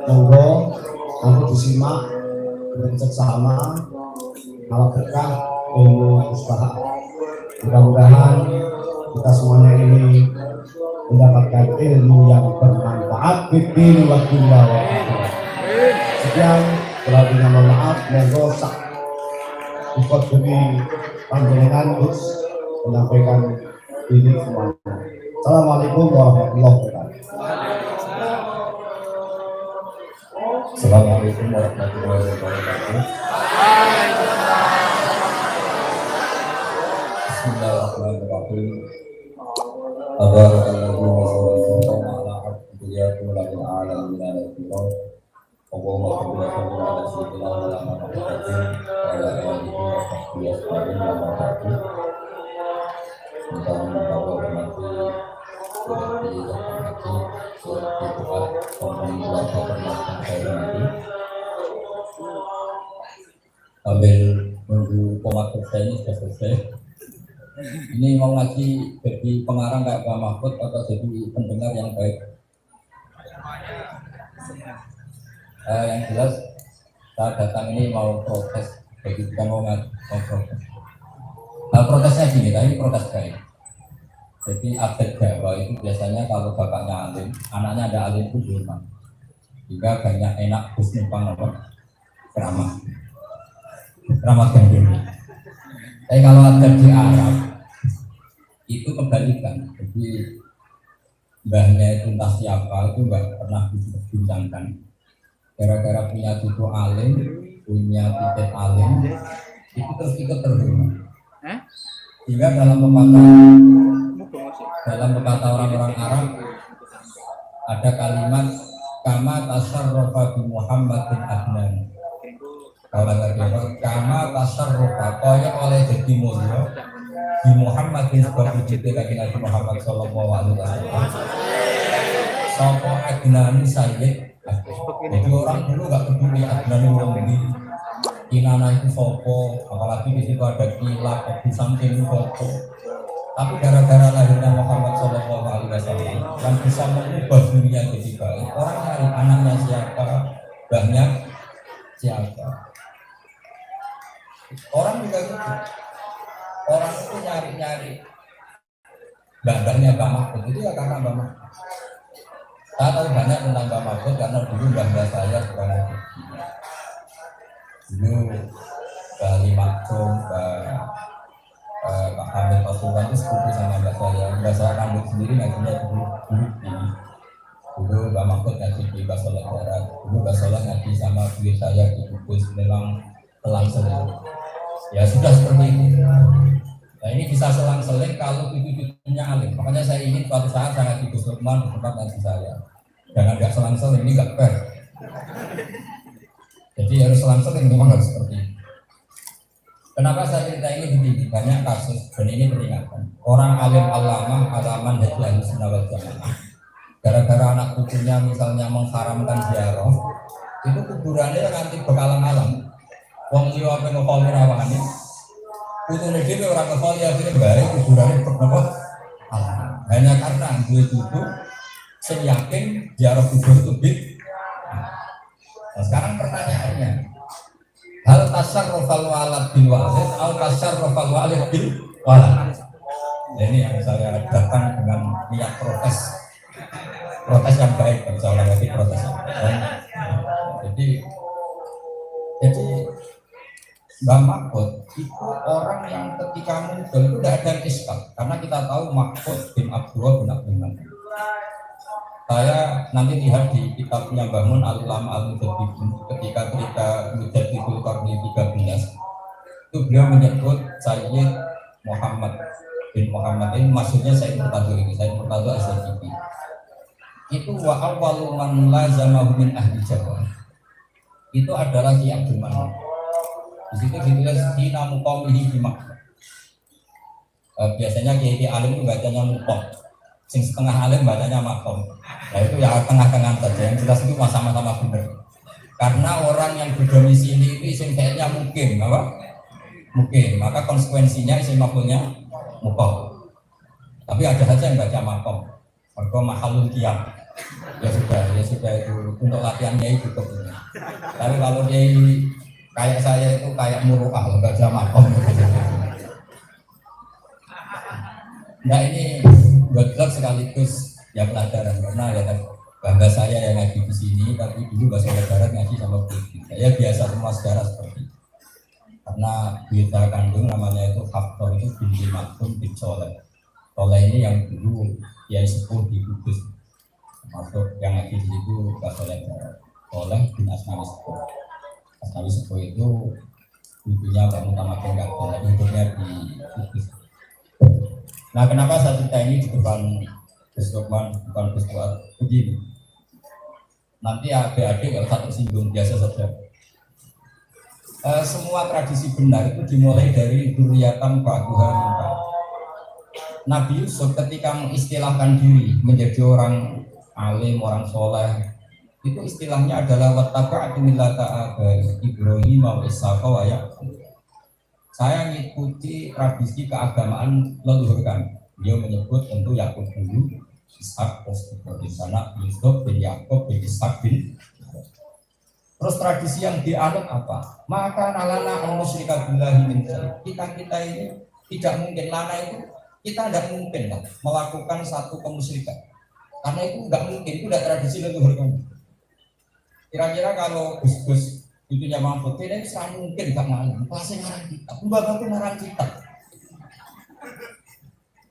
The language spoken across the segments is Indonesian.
monggo aku disimak dengan seksama ala berkah ilmu usaha. Mudah-mudahan kita semuanya ini mendapatkan ilmu yang bermanfaat fiddin wa dunya wa akhirat. Sekian, kurang mohon maaf, monggo sak ikut demi panjenengan Gus menyampaikan ini semuanya. Assalamualaikum warahmatullahi wabarakatuh. Assalamualaikum warahmatullahi wabarakatuh. Bismillahirrahmanirrahim. Tabarakallahu wa sallallahu ala abdihi wa alamin al-kiram. Allahumma shalli ala sayyidina Muhammadin wa ala alihi wa sahbihi ajma'in wa ba'du. Mudah-mudahan Allah bermati seperti hati seperti doa pembuat permasalahan saya nanti. Sambil nunggu pemakai saya ini sudah selesai. Ini mau ngaji jadi pengarang kayak Pak Mahfud atau jadi pendengar yang baik? Yang jelas saya datang ini mau protes, jadi bukan mau protes. Protesnya gini, ini protes baik. Jadi adat Jawa itu biasanya kalau bapaknya alim, anaknya ada alim pun di rumah. Jika banyak enak bus numpang apa? Keramat gandul. Tapi kalau adat di Arab itu kebalikan. Jadi mbahnya itu entah siapa itu nggak pernah dibincangkan. Gara-gara punya cucu alim, punya titik alim, itu terus ikut terus. Hingga dalam pepatah orang-orang Arab ada kalimat kama tasarrufa bi Muhammadin adnan. Kama tasarrufa kaya oleh jadi mulia di Muhammadin sebab wujudnya kaki Nabi Muhammad sallallahu alaihi wasallam. Sopo adnan sayyid. Jadi orang dulu nggak peduli adnan orang ini. Kinana itu sopo, apalagi di situ ada kilat, di samping sopo. Tapi gara-gara lahirnya Muhammad Shallallahu Alaihi Wasallam yang bisa mengubah dunia jadi baik, orang cari anaknya siapa, banyak siapa. Orang juga gitu. Orang itu nyari-nyari mbah-mbahnya Mbah Mahfud itu ya karena Mbah Mahfud. Saya tahu banyak tentang Mbah Mahfud karena dulu mbah-mbah saya sebagai dulu Bali Maksum, Pak Hamid Pasukan itu sepupu sama mbak saya. Mbak saya rambut sendiri ngajinya dulu Mbak Mahfud ngaji di Basolah Barat. Dulu Basolah ngaji sama beliau saya di Kubus memang selang-seling. Ya sudah seperti itu. Nah ini bisa selang-seling kalau cucu-cucunya alim. Makanya saya ingin suatu saat saya ngaji Gus Lukman di tempat ngaji saya. Jangan nggak selang-seling, ini nggak fair. Jadi harus selang-seling, memang harus seperti itu. Kenapa saya cerita ini begini? Banyak kasus dan ini peringatan. Orang alim alamah alaman hati ahlussunnah wal jamaah. Gara-gara anak cucunya misalnya mengharamkan ziarah, itu kuburannya nanti bekalang-alang. Wong liya apa ngekoli rawani, putune dhewe orang ngekoli akhirnya baik kuburannya bernapa? Hanya karena dua cucu saya yakin ziarah kubur itu bid. Nah, sekarang pertanyaannya, hal tasarrufal walad bil walid atau tasarrufal walid bil walad? Ini yang saya datang dengan niat protes yang baik, misalnya lagi protes yang baik. Jadi Mbah Mahfud itu orang yang ketika muncul itu tidak ada iskal, karena kita tahu Mahfud bin Abdullah bin Abdullah. Saya nanti lihat di kitabnya Bangun Al-Ulama Al-Mujaddidin ketika Mujaddidul Qarni 13 itu beliau menyebut Sayyid Muhammad bin Muhammad ini maksudnya Sayyid Murtadho ini, Sayyid Murtadho As-Siddiqi itu wa awwalu man lazamahu min ahli Jawa itu adalah Ki Abdul Manan. Di situ ditulis hina muqamihi di Makkah. Biasanya Kiai alim itu bacanya muqam, sing setengah alim bacanya makom. Nah itu ya tengah-tengah saja, yang jelas itu sama-sama benar. Karena orang yang berdomisili itu isim kayaknya mungkin, apa? Mungkin, maka konsekuensinya isim makulnya mukom. Tapi ada saja yang baca makom, mereka mahalul qiyam. Ya sudah itu untuk latihannya itu cukup. Tapi kalau dia kayak saya itu kayak muruah, enggak zaman om. Nah ini buat sekaligus ya pelajaran karena ya bangga saya yang ngaji di sini, tapi dulu bahasa Barat ngaji sama Budi. Saya biasa semua sejarah seperti itu. Karena berita kandung namanya itu Haftor itu binti Maktum bin Soleh. Soleh ini yang dulu Kiai Sepuh di Kudus, masuk yang ngaji di situ bahasa Barat. Soleh bin Asnawi Sepuh. Asnawi Sepuh itu ibunya Mbak Mutamakin Gabel, hidupnya di Kudus. Nah, kenapa saya cerita ini di depan Gus Lukman, bukan Gus Fuad begini? Nanti adik-adik kalau satu singgung biasa saja. Semua tradisi benar itu dimulai dari duriatan Ba'duha min ba'd. Nabi Yusuf ketika mengistilahkan diri menjadi orang alim, orang soleh, itu istilahnya adalah wattaba'tu millata abai Ibrahim wa Ishaqa wa Ya'qub. Saya mengikuti tradisi keagamaan leluhur kami. Dia menyebut tentu Yakub dulu, Ishak, terus di sana Yusuf bin Yakub bin Ishak bin. Terus tradisi yang dianut apa? Maka nalana al-musyrika billahi min syai. Kita ini tidak mungkin, lana itu kita tidak mungkin lah, melakukan satu kemusyrikan. Karena itu tidak mungkin, itu tidak tradisi leluhur kami. Kira-kira kalau Gus itu zaman putih ini sangat mungkin gak ngalim. Kelasnya ngarang kita, pembangunan ngarang kita.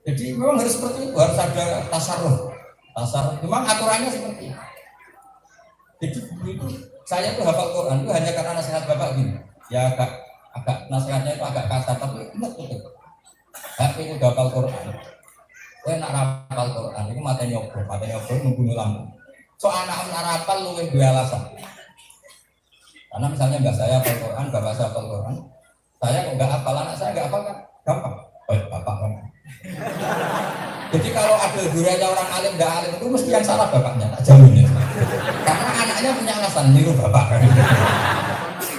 Jadi memang harus seperti itu, harus ada tasarruf. Memang aturannya seperti itu. Jadi itu saya tuh hafal Quran itu hanya karena nasihat bapak gini. Ya agak nasihatnya itu agak kasar, tapi ingat betul. Tapi itu hafal Quran. Saya nak hafal Quran itu matanya obrol membunuh lambung. So anak rapal lu yang dua alasan. Karena misalnya enggak saya hafal Quran, bapak saya hafal Quran, saya kok enggak hafal, anak saya enggak hafal kan gampang. Bapak kan. Jadi kalau ada guranya orang alim enggak alim itu mesti yang salah bapaknya, tak jamin ya. Karena anaknya punya alasan niru bapak kan.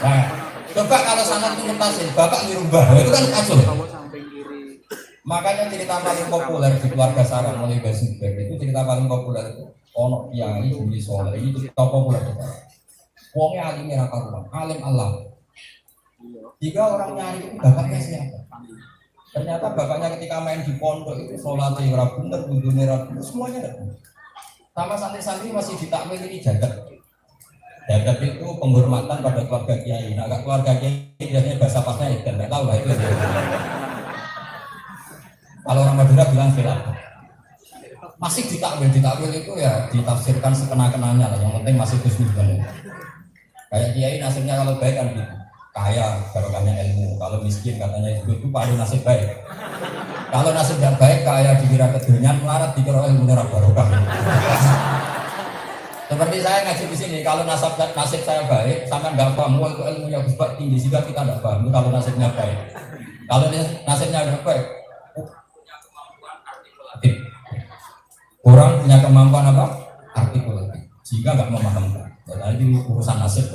Nah, coba kalau sangat mutasil, bapak niru bapak itu kan kacau. Makanya cerita paling populer di keluarga Sarang oleh Basubir itu cerita paling populer itu ono kiai Bumi Soleh, ini cerita populer. Wongnya alimnya raka alim Allah. Jika orang nyari itu bapaknya siapa? Ternyata bapaknya ketika main di pondok itu sholatnya ora bener, wudhunya ora bener, semuanya ada. Sama santri-santri masih ditakwil ini jagat. Jagat itu penghormatan pada keluarga kiai. Nah, keluarga kiai biasanya bahasa pasnya ikan, nggak tahu lah itu. Kalau orang Madura bilang khilaf. Masih ditakwil itu ya ditafsirkan sekena-kenanya lah. Yang penting masih husnudzon. Kayak kiai nasibnya kalau baik kan gitu. Kaya barokahnya ilmu, kalau miskin katanya itu paling nasib baik. Kalau nasib tidak baik, kaya dikira kedunian, melarat dikira ilmu neraka barokah. Seperti saya ngaji di sini, kalau nasib saya baik, sampai nggak paham, itu ilmunya besar tinggi, sehingga kita nggak paham. Kalau nasibnya baik, kalau nasibnya nggak baik, orang punya kemampuan apa? Artikulatif, sehingga nggak memahami. Jadi urusan nasib.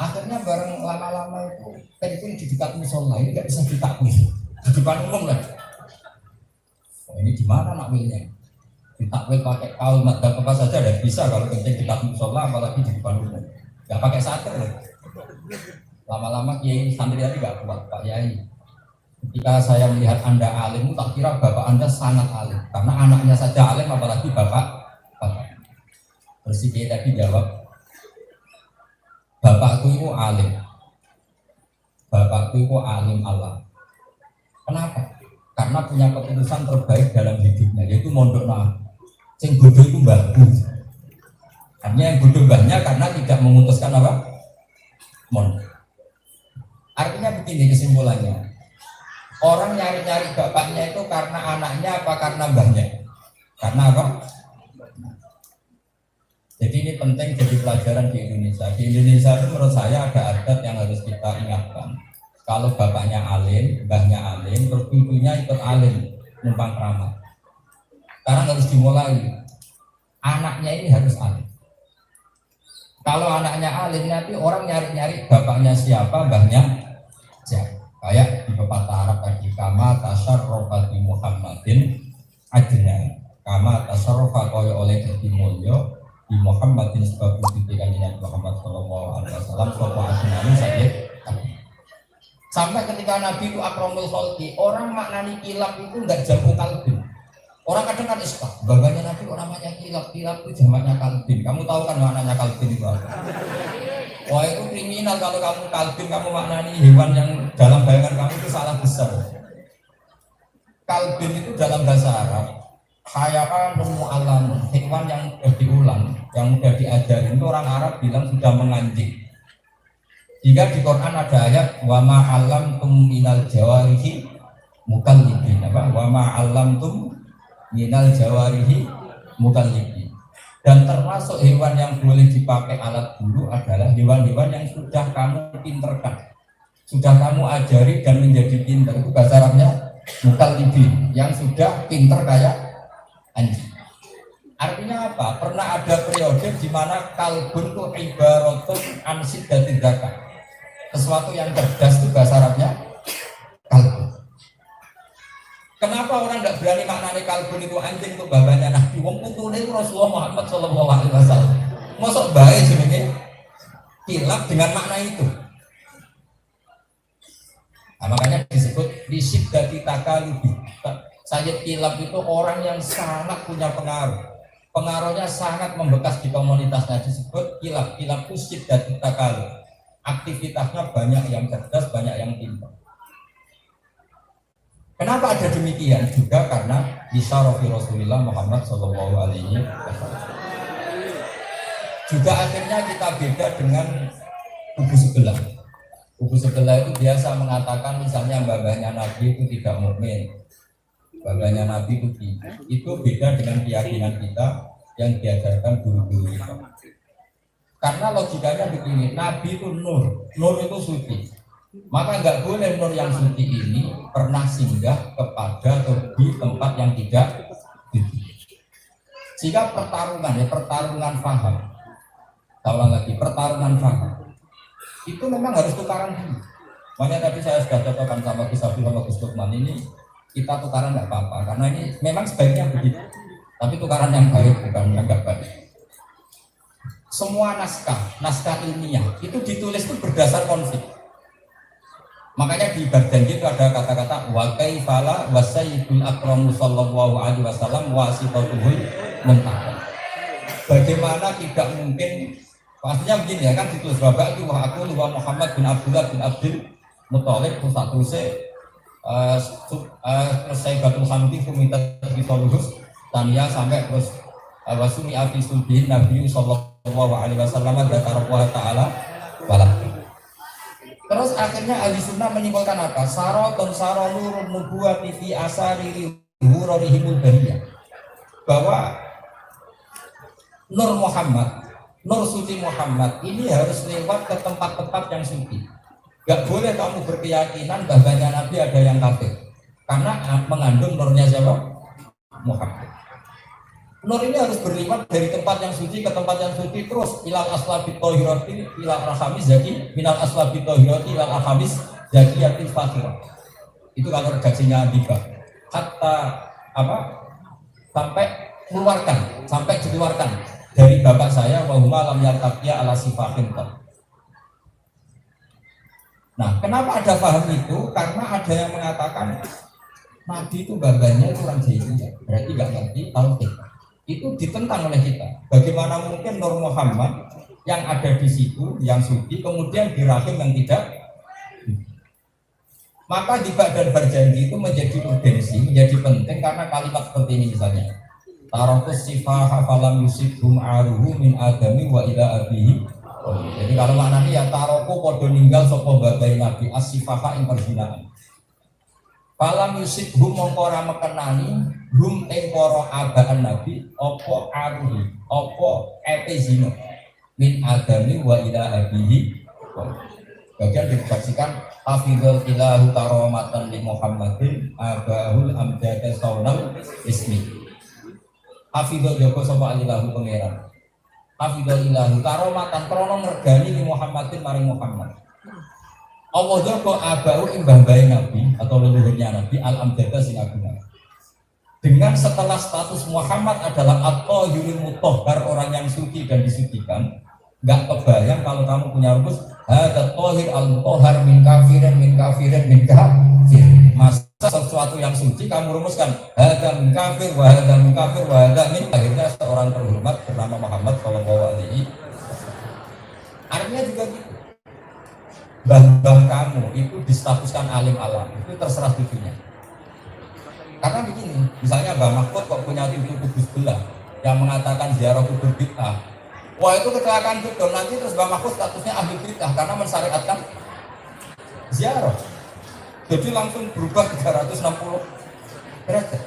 Akhirnya bareng lama-lama itu penting di dekat musola ini nggak bisa ditakwil di depan umum lah. Oh, ini gimana nakwilnya? Ditakwil pakai kaul madzhab apa saja tidak bisa kalau penting di dekat musola apalagi di depan umum. Nggak pakai satir lah. Lama-lama kiai santri tadi nggak kuat Pak Yai. Ketika saya melihat Anda alim, tak kira bapak Anda sangat alim karena anaknya saja alim apalagi bapak. Terus kiai tadi jawab. Bapakku itu alim. Bapakku itu alim Allah. Kenapa? Karena punya keputusan terbaik dalam hidupnya, yaitu mondok nah. Sing bodoh itu mbahku. Artinya yang bodoh mbahnya karena tidak memutuskan apa? Mondok. Artinya begini kesimpulannya. Orang nyari-nyari bapaknya itu karena anaknya apa karena mbahnya? Karena apa? Jadi ini penting jadi pelajaran di Indonesia. Di Indonesia itu menurut saya ada adat yang harus kita ingatkan. Kalau bapaknya alim, mbahnya alim, terus ibunya ikut alim, numpang keramat. Sekarang harus dimulai. Anaknya ini harus alim. Kalau anaknya alim, nanti orang nyari-nyari bapaknya siapa, mbahnya siapa. Kayak di pepatah Arab tadi, kama tasyarrofa di Muhammadin adna. kama tasarrufa kaya oleh dadi mulya di Muhammadin sebab ketika Nabi Muhammad sallallahu alaihi wasallam sapa ajmani saja. Sampai ketika Nabi itu akramul khalqi, orang maknani kilap itu enggak jamu kalbin. Orang kadang kan istilah, bapaknya Nabi kok namanya kilap itu jamaknya kalbin. Kamu tahu kan maknanya kalbin itu apa? Wah itu kriminal kalau kamu kalbin, kamu maknani hewan yang dalam bayangan kamu itu salah besar. Kalbin itu dalam bahasa Arab hayaan mu'alam, hewan yang sudah diulang, yang sudah diajarin itu orang Arab bilang sudah menganjing. Jika di Quran ada ayat wa ma'alamtum minal jawarihi mukallibin, apa? Wa ma'alamtum minal jawarihi mukallibin. Dan termasuk hewan yang boleh dipakai alat bulu adalah hewan-hewan yang sudah kamu pinterkan, sudah kamu ajari dan menjadi pinter. Itu bahasa Arabnya mukallibin, yang sudah pinter kayak anjing. Artinya apa? Pernah ada periode di mana kalbun itu ibaratun ansid dan tindakan. Sesuatu yang cerdas itu bahasa Arabnya kalbun. Kenapa orang tidak berani maknanya kalbun itu anjing itu bapaknya Nabi? Wong putune itu Rasulullah Muhammad sallallahu alaihi wasallam. Mosok bae jenenge kilap dengan makna itu. Nah, makanya disebut disib dari takalubi. Sayyid kilap itu orang yang sangat punya pengaruh. Pengaruhnya sangat membekas di komunitasnya, disebut kilap. Kilap itu sib dari takalub. Aktivitasnya banyak yang cerdas, banyak yang pintar. Kenapa ada demikian? Juga karena isyarat Rasulullah Muhammad sallallahu alaihi wasallam. Juga akhirnya kita beda dengan kubu sebelah. Kubu sebelah itu biasa mengatakan misalnya babanya Nabi itu tidak mukmin, babanya Nabi itu tidak. Itu beda dengan keyakinan kita yang diajarkan guru-guru kita. Karena logikanya begini, Nabi itu nur itu suci. Maka nggak boleh nur yang suci ini pernah singgah kepada atau di tempat yang tidak suci. Sehingga pertarungan faham. Kalau lagi pertarungan faham itu memang harus tukaran dulu. Makanya tadi saya sudah cocokkan sama Gus Abdul sama Gus Lukman, ini kita tukaran nggak apa-apa karena ini memang sebaiknya begitu. Tapi tukaran yang baik bukan yang nggak baik. Semua naskah ilmiah itu ditulis itu berdasar konflik. Makanya di Barjanji itu ada kata-kata wa kaifala wa sayyidul akramu sallallahu alaihi wasallam wa sifatuhul muntaqam. Bagaimana tidak mungkin, pastinya begini ya kan ditulis bapak itu wa aku wa Muhammad bin Abdullah bin Abdul Muthalib satu Sayyidatul Hamdi Fumitat Bisolus Tania sampai terus wasumi afi sulbihin Nabi sallallahu alaihi wasallam dzakara ta'ala walak. Terus akhirnya ahli sunnah menyimpulkan apa? Sarotun sarolurun nubuwati fi asari hurorihimul bariyah, bahwa Nur Muhammad, Nur suci Muhammad ini harus lewat ke tempat-tempat yang suci. Gak boleh kamu berkeyakinan bahwanya Nabi ada yang kafir, karena mengandung nurnya siapa? Muhammad. Nur ini harus berlipat dari tempat yang suci ke tempat yang suci terus ilal aslabit tohiroti ilal rahamis zaki minal aslabit tohiroti ilal rahamis zakiyatil fatirah. Itu kalau redaksinya Abibah. Hatta apa? Sampai dikeluarkan dari bapak saya bahwa lam yartaqiya ala sifatin. Nah, kenapa ada paham itu? Karena ada yang mengatakan Nabi itu bapaknya itu orang jahiliyah, berarti nggak ngerti tauhid. Itu ditentang oleh kita. Bagaimana mungkin Nur Muhammad yang ada di situ, yang suci, kemudian di rahim yang tidak? Maka di Ba'dan Barjanji itu menjadi urgensi, menjadi penting karena kalimat seperti ini misalnya. Tarokus sifaha falam yusibhum aruhu min adami wa ila abihi. Jadi kalau maknanya ya taroku podo ninggal sopo babai Nabi as-sifaha yang perzinaan. Falam yusibhum mongkora mekenani hum engkoro abaan Nabi opo aruhi opo zino min adami wa ila abihi. Bagian dibaksikan hafidhul ilahu karomatan li Muhammadin abahul amjada saunam ismi. Hafidhul joko sopa alilahu pengeran hafidhul ilahu karomatan krono ngergani li Muhammadin maring Muhammad. Allah joko abahu imbah bayi Nabi atau leluhurnya Nabi al-amjada sing aguna. Dengan setelah status Muhammad adalah at-thahirul mutahhar, orang yang suci dan disucikan, nggak kebayang kalau kamu punya rumus hadza thahir al-mutahhar min kafirin min kafirin min kafir. Masa sesuatu yang suci kamu rumuskan hadza min kafir wa hadza min kafir wa hadza min, akhirnya seorang terhormat bernama Muhammad sallallahu alaihi. Artinya juga gitu. Mbah kamu itu distatuskan alim alam, itu terserah cucunya. Karena begini, misalnya Mbah Mahfud kok punya cucu kubus belah yang mengatakan ziarah kubur bid'ah. Wah itu kecelakaan betul, nanti terus Mbah Mahfud statusnya ahli bid'ah karena mensyariatkan ziarah. Jadi langsung berubah 360 derajat.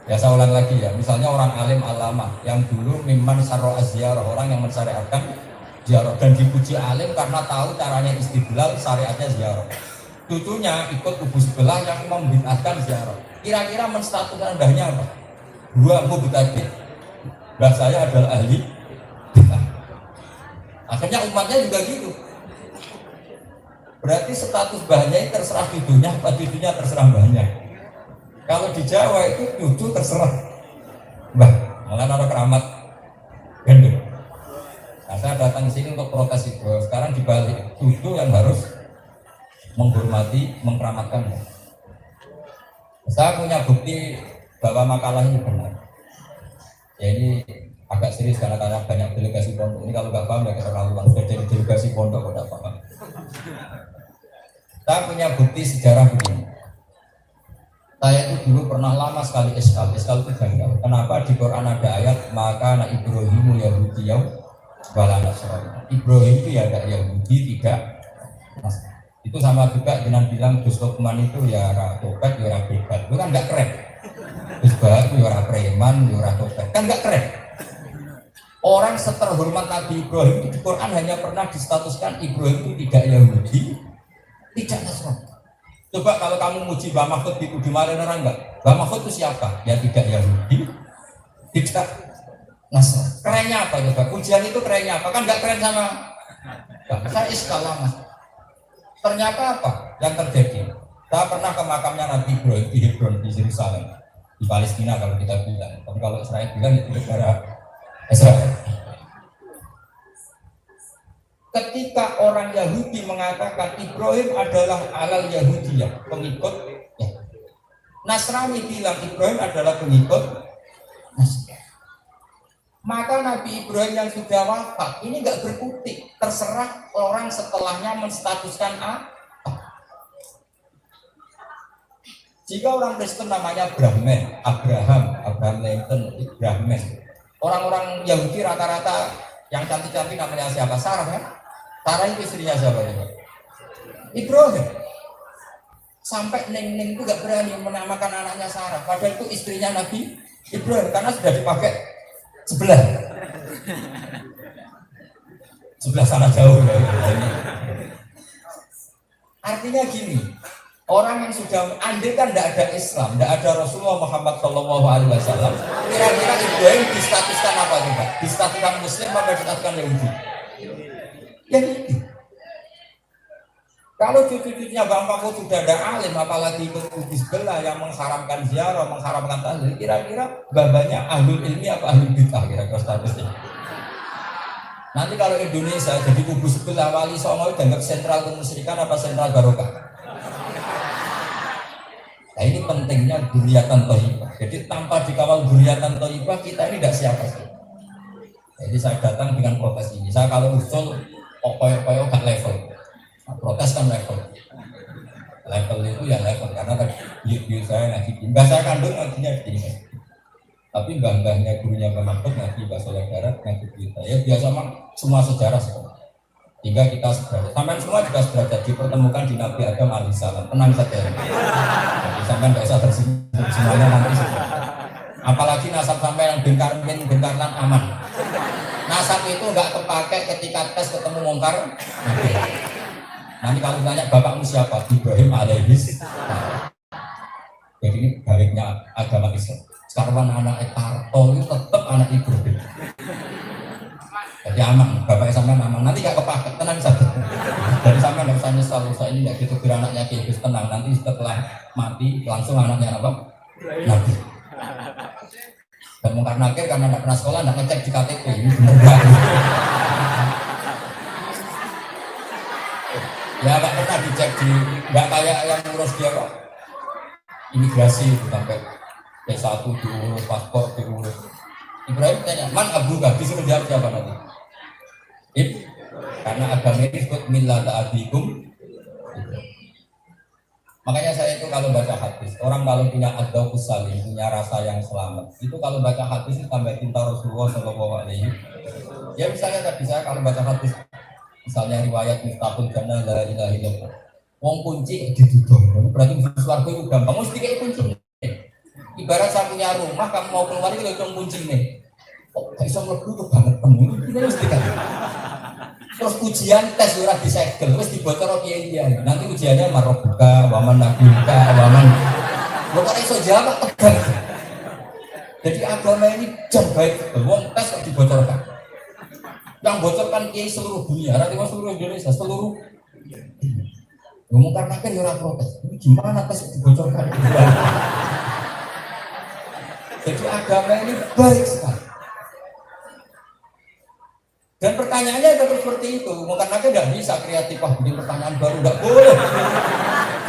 Ya saya ulang lagi ya, misalnya orang alim alama yang dulu mimman syarra ziarah, orang yang mensyariatkan ziarah dan dipuji alim karena tahu caranya istidlal syariatnya ziarah. Cucunya ikut kubu sebelah yang membid'ahkan ziarah. Kira-kira menstatuskan mbahnya apa? Dua mubtadi'. Mbah saya adalah ahli bid'ah. Akhirnya umatnya juga gitu. Berarti status mbahnya terserah cucunya, apa cucunya terserah mbahnya. Kalau di Jawa itu cucu terserah mbah. Malah ada keramat gendut. Nah, saya datang ke sini untuk protes itu. Sekarang dibalik, cucu yang harus menghormati, mengkeramatkan. Saya punya bukti bahwa makalah ini benar. Ya ini agak serius karena banyak delegasi pondok. Ini kalau nggak paham ya keterlaluan. Sudah jadi delegasi pondok udah paham. Saya punya bukti sejarah begini. Saya itu dulu pernah lama sekali eskal itu janggal. Kenapa di Quran ada ayat maka anak Ibrahimu Yahudi wala Nasrani. Ibrahim itu ya ada Yahudi, tidak Nasrani. Itu sama juga dengan bilang Gus Lukman itu ya ora tobat, ya ora bebat. Itu kan enggak keren. Gus Bahar itu ya ora preman, ya ora tobat. Kan enggak keren. Orang seterhormat Nabi Ibrahim di Quran hanya pernah distatuskan Ibrahim itu tidak Yahudi, tidak Nasrani. Coba kalau kamu muji Mbah Mahfud di Marin orang enggak? Mbah Mahfud itu siapa? Ya tidak Yahudi, tidak Nasrani. Kerennya apa coba? Ujian itu kerennya apa? Kan enggak keren sama. Saya iskal lama. Ternyata apa yang terjadi? Saya pernah ke makamnya Nabi Ibrahim di Hebron di Yerusalem, di Palestina kalau kita bilang. Tapi kalau Israel bilang itu negara Israel. Ketika orang Yahudi mengatakan Ibrahim adalah alal Yahudiyah, pengikut ya. Nasrani bilang Ibrahim adalah pengikut Nasrani. Maka Nabi Ibrahim yang sudah wafat ini nggak berkutik, terserah orang setelahnya menstatuskan apa. Jika orang Kristen namanya Abraham Lincoln, Ibrahim. Orang-orang Yahudi rata-rata yang cantik-cantik namanya siapa? Sarah kan? Sarah itu istrinya siapa juga? Ibrahim. Sampai Neng itu nggak berani menamakan anaknya Sarah, padahal itu istrinya Nabi Ibrahim karena sudah dipakai sebelah sana jauh ya. Artinya gini, orang yang sudah andai kan tidak ada Islam, tidak ada Rasulullah Muhammad SAW, kira-kira Ibrahim distatuskan apa juga? Distatuskan Muslim apa distatuskan Yahudi? Ya gitu. Kalau cucu-cucunya Bang Mahfud sudah ada alim, apalagi ikut kubu sebelah yang mengharamkan ziarah, mengharamkan tahlil, kira-kira babanya ahlul ilmi apa ahlul bid'ah kira-kira statusnya. Nanti kalau Indonesia jadi kubu sebelah Wali Songo dianggap sentral kemusyrikan apa sentral barokah. Nah ini pentingnya dzurriatan thayyibah. Jadi tanpa dikawal dzurriatan thayyibah kita ini tidak siapa sih. Jadi saya datang dengan protes ini. Saya kalau usul koyo-koyo gak level. Protes kan level itu ya level karena kan biut saya ngaji mbah saya kandung ngajinya begini, tapi mbah-mbahnya gurunya Mbah Mahfud ngaji bahasa Barat ngaji kita ya biasa mah semua sejarah sehingga kita sejarah sampai semua juga sejarah dipertemukan di Nabi Adam alaihissalam. Tenang saja jadi sampai nggak usah tersinggung semuanya nanti sejarah. Apalagi nasab sampai yang bengkarlan aman, nasab itu nggak kepake ketika tes ketemu mongkar. Nanti kalau tanya bapakmu siapa? Ibrahim alaihis. Jadi ini baliknya agama Islam. Sekarang anak Tarto itu tetap anak Ibrahim. Jadi aman, bapaknya sampai aman. Nanti gak kepakai, tenang saja. Dari sampai nggak usah nyesal, saya ini nggak gitu kira anaknya Kiai tenang. Nanti setelah mati langsung anaknya apa? Nabi. Dan mungkar nakir karena nggak pernah sekolah, nggak ngecek di KTP. Ini benar nggak? Ya nggak pernah dicek di, nggak kayak yang ngurus dia kok. Imigrasi sampai P1 diurus, paspor diurus. Ibrahim tanya, man abuka, disuruh jawab siapa nanti? Karena agama ini disebut millata abikum. Makanya saya itu kalau baca hadis, orang kalau punya adzauqus salim, punya rasa yang selamat, itu kalau baca hadis itu tambah cinta Rasulullah SAW. Ya misalnya tadi saya kalau baca hadis, misalnya riwayat Miftahul Jannah la ilaha illallah. Wong kunci didudung, berarti sesuatu itu gampang. Mesti kayak kunci. Ibarat saya punya rumah, kamu mau keluar itu langsung kunci nih. Kok gak bisa mlebu tuh banget penuh. Kita mesti kan. Terus ujian tes ora disegel, terus dibocor piye dia. Nanti ujiannya marobuka, waman nabuka, waman. Lo kok iso jawab tegang. Jadi agama ini jam baik, wong tes kok dibocorkan. Yang bocorkan kiai seluruh dunia, nanti seluruh Indonesia, seluruh. Ngomong karena kan orang protes. Ini gimana tes dibocorkan? Jadi agama ini baik sekali. Dan pertanyaannya tetap seperti itu. Mungkin aja nggak bisa kreatif, bikin pertanyaan baru, nggak boleh.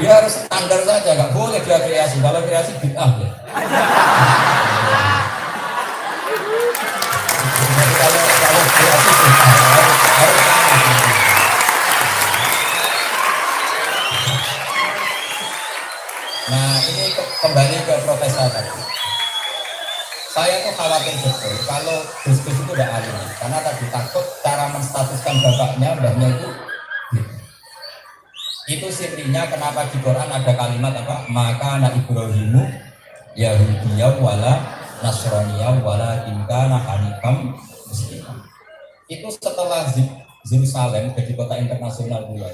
Dia harus standar saja, nggak boleh dia kreasi. Kalau kreasi bid'ah ya. Kalau kreasi harus Nah ini kembali ke protes saya tadi. Saya tuh khawatir betul kalau Gus-Gus itu udah alim, karena tadi takut cara menstatuskan bapaknya, mbahnya itu sirinya kenapa di Quran ada kalimat apa? Maka anak Ibrahimu Yahudiyah wala Nasraniyah wala Kinkana Hanifam Muslimah. Itu setelah Yerusalem jadi kota internasional dulu.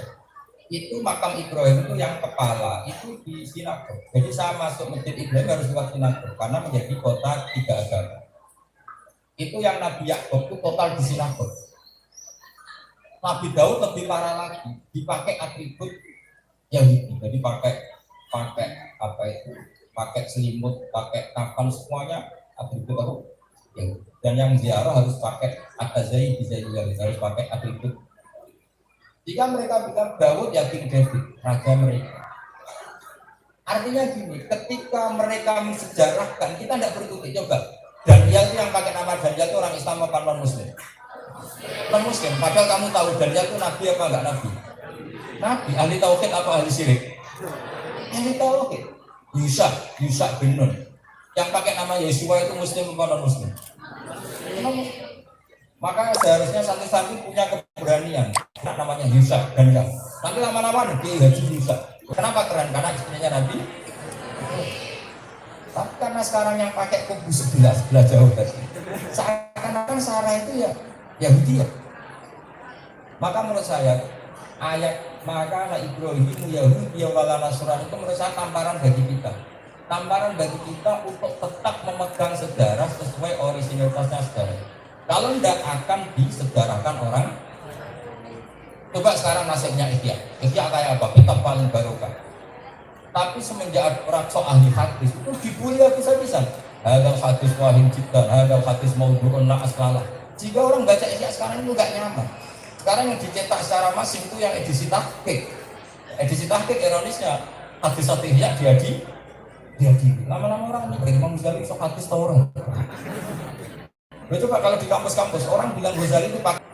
Itu makam Ibrahim itu yang kepala itu di sinagog. Jadi saya masuk masjid Ibrahim harus lewat sinagog karena menjadi kota tiga agama. Itu yang Nabi Yakub itu total di sinagog. Nabi Daud lebih parah lagi, dipakai atribut Yahudi. Jadi pakai apa itu? Pakai selimut, pakai kafan, semuanya atribut apa? Yahudi. Dan yang ziarah harus pakai atazai bisa juga harus pakai atribut. Jika mereka bilang Daud ya King David, raja mereka. Artinya gini, ketika mereka mensejarahkan, kita tidak berkutik. Coba, Daniel itu yang pakai nama Daniel itu orang Islam apa non-Muslim? Non-Muslim, padahal kamu tahu Daniel itu Nabi apa enggak Nabi? Nabi, ahli tauhid apa ahli syirik? Ahli tauhid. Yusa bin Nun. Yang pakai nama Yesua itu Muslim apa non-Muslim? Maka seharusnya santri-santri punya keberanian. Namanya Yusa dan Yang. Nanti lama-lama Nabi Haji Yusa. Kenapa keren? Karena istrinya Nabi. Tapi karena sekarang yang pakai kubu sebelah jauh tadi. Seakan-akan Sarah itu ya Yahudi ya. Maka menurut saya ayat maka anak Ibrahim Yahudi wala Nasrani itu menurut saya tamparan bagi kita. Tamparan bagi kita untuk tetap memegang sejarah sesuai originalitasnya sejarah. Kalau tidak akan disejarahkan orang. Coba sekarang nasibnya Ihya kayak apa? Kitab paling barokah. Tapi semenjak orang sok ahli hadis itu dibully habis-habisan. Hadal hadis wahim jiddan, hadal hadis maudhu'un la aslalah. Jika orang baca Ihya sekarang itu nggak nyaman. Sekarang yang dicetak secara masif itu yang edisi tahqiq. Edisi tahqiq ironisnya hadis-hadis Ihya dia lama-lama orang ini Imam Ghazali sok hadis tau orang. Coba kalau di kampus-kampus orang bilang Ghazali itu pakai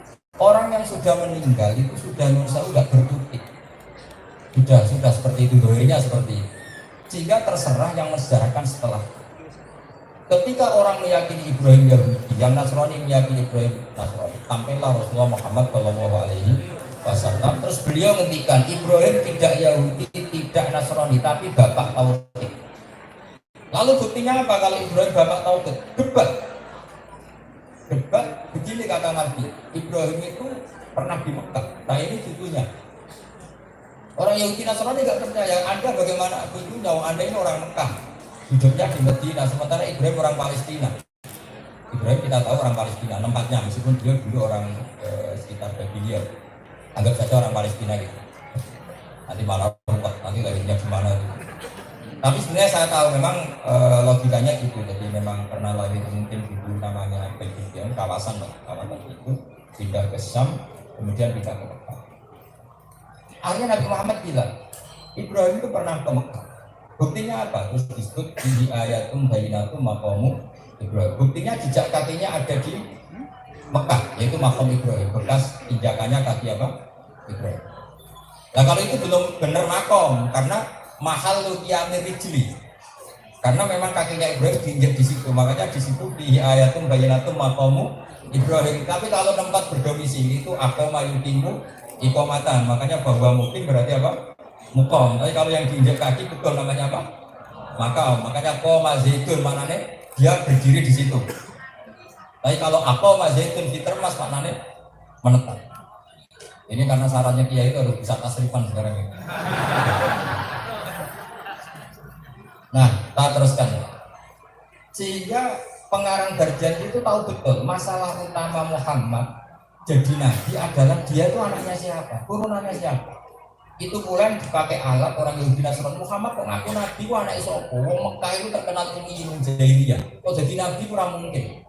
orang yang sudah meninggal itu sudah nggak berkutik, sudah seperti itu doanya seperti itu. Sehingga terserah yang mensejarahkan setelah. Ketika orang meyakini Ibrahim Yahudi, yang Nasrani meyakini Ibrahim Nasrani, sampailah Rasulullah Muhammad Shallallahu Alaihi Wasallam. Terus beliau ngendikan Ibrahim tidak Yahudi, tidak Nasrani, tapi bapak tauhid. Lalu buktinya apa kalau Ibrahim bapak tauhid? Debat begini kata Nabi, Ibrahim itu pernah di Mekah. Nah ini cucunya. Orang Yahudi Nasrani tidak percaya. Anda bagaimana cucunya? Anda ini orang Mekah, hidupnya di Medina. Sementara Ibrahim orang Palestina. Ibrahim kita tahu orang Palestina tempatnya, meskipun dia dulu orang sekitar Babylon. Anggap saja orang Palestina gitu. Nanti malah rumput, nanti lahirnya gimana itu. Tapi sebenarnya saya tahu memang logikanya gitu. Jadi memang pernah lahir mungkin dulu namanya Begitu, kawasan itu pindah ke Syam, kemudian pindah ke Mekah. Akhirnya Nabi Muhammad bilang, Ibrahim itu pernah ke Mekah. Buktinya apa? Terus disebut di ayatum bayinatum maqamu Ibrahim. Buktinya jejak kakinya ada di Mekah, yaitu maqam Ibrahim. Bekas injakannya kaki apa? Ibrahim. Nah kalau itu belum benar makom, karena mahal lukiyamir rijli. Karena memang kakinya Ibrahim diinjak di situ, makanya di situ di ayatum bayinatum maqamu Ibrahim. Tapi kalau tempat berdomisili itu aqama yuqimu iqamatan, makanya bahwa mungkin berarti apa? Mukom. Tapi kalau yang diinjak kaki betul namanya apa? Makanya qoma zaitun maknanya dia berdiri di situ. Tapi kalau aqama zaitun fitermas maknanya menetap. Ini karena syaratnya kiai itu harus bisa tasrifan sekarang ini. Nah, kita teruskan. Sehingga pengarang Darjanji itu tahu betul masalah utama Muhammad jadi nabi adalah dia itu anaknya siapa, turunannya siapa. Itu pula yang dipakai alat orang Yahudi Nasrani. Muhammad kok ngaku nabi ku anak sapa? Wong Mekah itu terkenal ilmu jahiliyah. Kok jadi nabi kurang mungkin.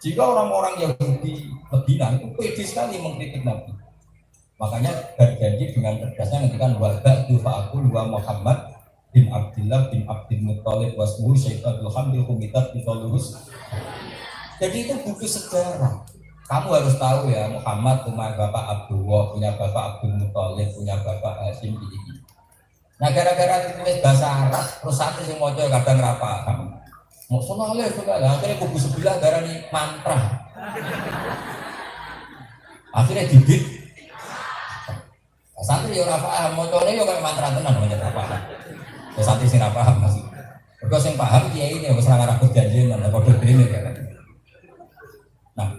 Jika orang-orang Yahudi Medina itu pede sekali mengkritik nabi. Makanya berjanji dengan tegasnya ngendikan wa ba'du fa'aqul wa Muhammad bin Abdullah bin Abdul Muttalib wasmuhu Syaikhul Hamdul Humitat Bitolus. Jadi itu buku sejarah. Kamu harus tahu ya, Muhammad punya bapak Abdullah, punya bapak Abdul Muttalib, punya bapak Hashim ini. Nah gara-gara ditulis bahasa Arab, terus santri yang mau kadang rapah. Mau soalnya akhirnya kubu sebelah darani mantra. Akhirnya dibit. Santri yo ora paham, mocone yo kayak mantra tenan macam apa. Ya santri sing ora paham masih. Mergo sing paham kiai ini wis ora ngarep perjanjian lan padha dene ya. Nah,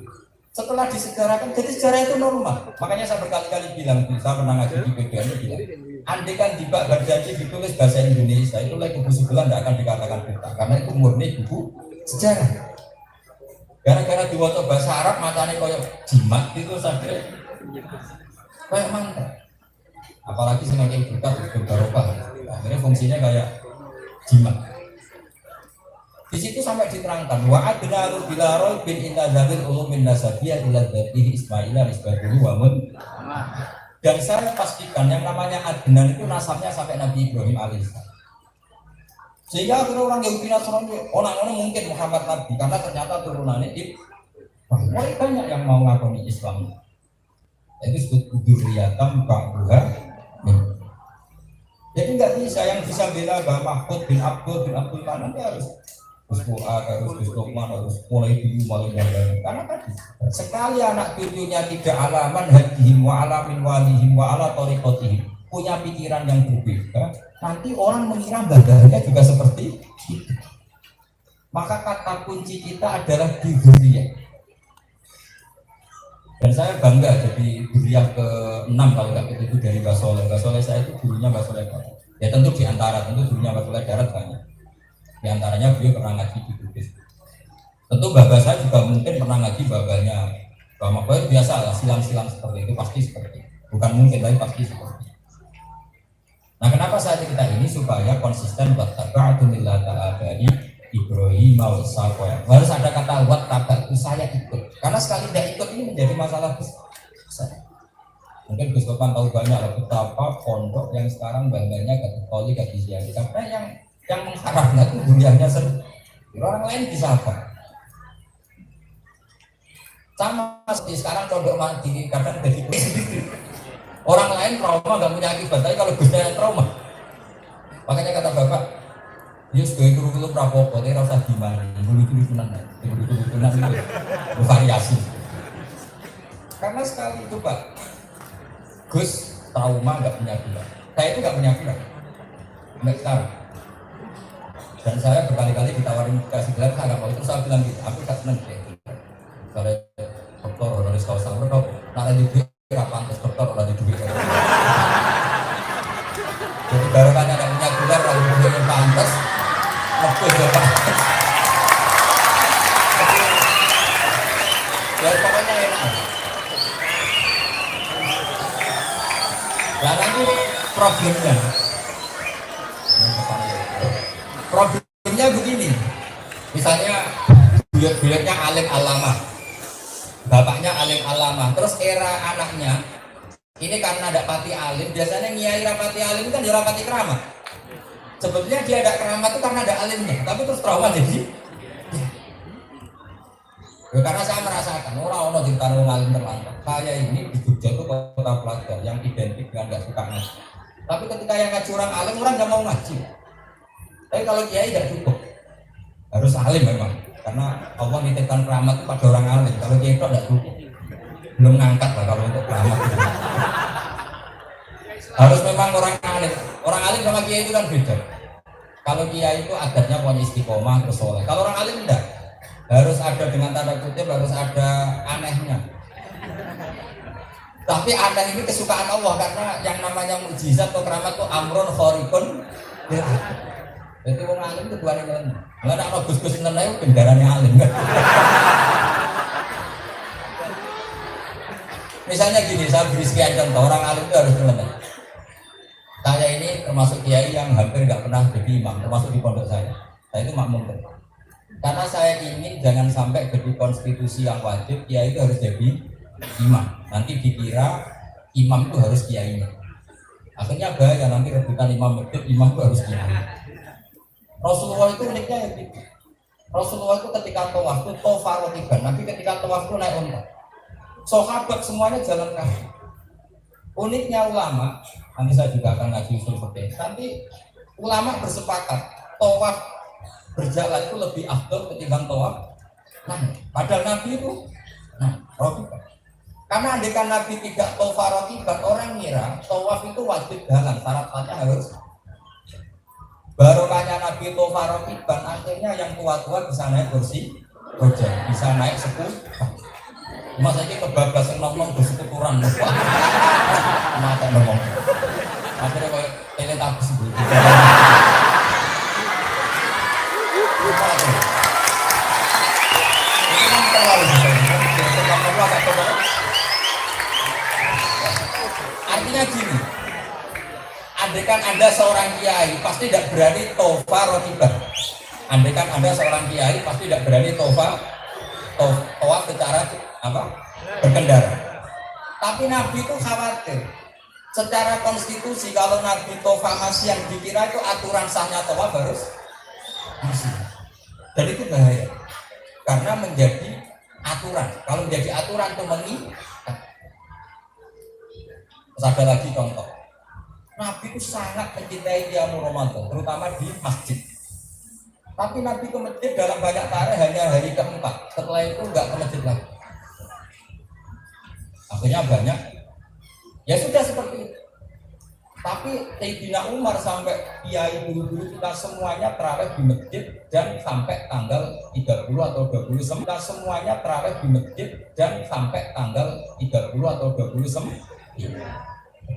setelah disegarakan, jadi sejarah itu normal. Makanya saya berkali-kali bilang, saya pernah ngaji di PBN bilang, andai kan di Pak berjanji ditulis bahasa Indonesia, itu lagi buku sebelah tidak akan dikatakan kita, karena itu murni buku sejarah. Gara-gara diwaca bahasa Arab, matanya kayak jimat itu sampai kayak mantra. Apalagi semakin berkat berbarokah, akhirnya fungsinya kayak jimat. Di situ sampai diterangkan wa adnaru bila raibin inna dzalil ulumin nasabiyah ila dzatihi Ismaila nisbatuhu wa mun. Dan saya pastikan yang namanya Adnan itu nasabnya sampai Nabi Ibrahim alaihissalam. Sehingga akhirnya orang Yahudi Nasrani orang-orang mungkin Muhammad Nabi karena ternyata turunannya banyak yang mau ngakoni Islam. Itu disebut dzurriyyatan ba'duha. Jadi nggak bisa yang bisa bela bahwa Mahfud bin Abdul Manan harus Fuad, harus Lukman, harus mulai dulu karena tadi sekali anak cucunya tidak alaman hadihim wa alamin walihim wa ala tariqatihim punya pikiran yang berbeda, nanti orang mengira bagainya juga seperti itu. Maka kata kunci kita adalah dzurriyyah. Dan saya bangga jadi dzurriyyah ke-6 kalau nggak itu dari Mbah Soleh. Mbah Soleh saya itu dulunya Mbah Soleh Darat. Ya tentu diantara dulunya Mbah Soleh Darat banyak. Di antaranya beliau pernah ngaji di Bugis. Tentu bapak saya juga mungkin pernah ngaji babanya Mbah Makbul, biasa lah silang-silang seperti itu, pasti seperti itu. Bukan mungkin, tapi pasti seperti itu. Nah kenapa saya cerita ini? Supaya konsisten buat taba'atu millata abadi Ibrahim wa Ishaq. Harus ada kata wat taba'atu, saya ikut. Karena sekali tidak ikut ini menjadi masalah besar. Mungkin Gus Topan tahu banyak lah betapa pondok yang sekarang bangganya Katolik, Katolik, karena yang mengharapkan itu dunianya sendiri. Orang lain bisa apa? Sama seperti sekarang pondok mandiri kadang jadi orang lain trauma nggak punya akibat, tapi kalau Gus yang trauma. Makanya kata bapak, Yus gue guru prapopo, dia rasa gimana? Bulu-bulunan itu variasi. Karena sekali itu Pak, Gus trauma nggak punya gila. Saya itu nggak punya gila. Sampai sekarang. Dan saya berkali-kali ditawarin kasih gelar, saya nggak mau. Terus saya bilang gitu, aku tak seneng deh. Kalau dokter honoris causa, dok, nak lanjut duit, nggak pantas dokter lanjut duit. Jadi baru kan ada punya gelar, lalu duit yang pantas, fokus ya Pak. Ya pokoknya enak. Nah nanti problemnya. Misalnya buyut-buyutnya alim alama, bapaknya alim alama, terus era anaknya ini karena ada pati alim, biasanya nyai rapati alim kan dia rapati keramat. Sebetulnya dia ada keramat itu karena ada alimnya, tapi terus trauma jadi. Ya, karena saya merasakan orang di tanah alim terlantar. Saya ini di Jogja itu kota pelajar yang identik dengan gak suka ngaji. Tapi ketika yang ngaji orang alim, orang nggak mau ngaji. Tapi kalau kiai tidak cukup, harus alim memang. Karena Allah nitipkan keramat itu pada orang alim. Kalau kiai itu tidak cukup, belum ngangkat lah kalau untuk keramat. Harus memang orang alim. Orang alim sama kiai itu kan beda. Kalau kiai itu adatnya punya istiqomah terus soleh. Kalau orang alim enggak. Harus ada dengan tanda kutip, harus ada anehnya. Tapi aneh ini kesukaan Allah karena yang namanya mukjizat atau keramat itu amrun khariqun. Jadi orang alim itu dua orang. Enggak ada gus-gus nenai kendaraannya alim. Misalnya gini, saya beri sekian contoh orang alim itu harus nenai. Saya ini termasuk kiai yang hampir nggak pernah jadi imam, termasuk di pondok saya. Saya itu makmum. Karena saya ingin jangan sampai jadi konstitusi yang wajib, kiai itu harus jadi imam. Nanti dikira imam itu harus kiainya. Akhirnya bahaya nanti rebutan imam masjid, imam itu harus kiai. Rasulullah itu uniknya ya gitu. Rasulullah itu ketika tawaf itu tofarotiban, nanti ketika tawaf itu naik unta. Sahabat semuanya jalan kaki. Uniknya ulama, nanti saya juga akan ngaji usul fikih. Nanti ulama bersepakat tawaf berjalan itu lebih afdal ketimbang tawaf. Nah, padahal Nabi itu rotiban. Karena andekan Nabi tidak tawaf rotiban, orang ngira tawaf itu wajib jalan, syaratnya harus. Barokahnya Nabi tawaf rotiban, akhirnya yang tua-tua bisa naik kursi roda, bisa naik 10. Masa ini kebablasan ngomong bersekuturan lupa. Mata ngomong. Akhirnya kayak teletabis itu. Itu kan terlalu artinya gini, andaikan Anda seorang kiai pasti tidak berani tofa rotiban. Andaikan Anda seorang kiai pasti tidak berani tofa secara berkendara. Tapi Nabi itu khawatir secara konstitusi kalau Nabi tofa masih yang dikira itu aturan sahnya tofa harus masih. Dan itu bahaya karena menjadi aturan. Kalau menjadi aturan itu mengikat. Terus ada lagi contoh. Nabi itu sangat mencintai qiyamul Ramadan, terutama di masjid. Tapi Nabi ke masjid dalam banyak tarikh hanya hari keempat. Setelah itu enggak ke masjid lagi. Akhirnya banyak. Ya sudah seperti itu. Tapi Sayyidina Umar sampai kiai dulu-dulu kita semuanya terawih di masjid dan sampai tanggal 30 atau 29. Kita semuanya terawih di masjid dan sampai tanggal 30 atau 29.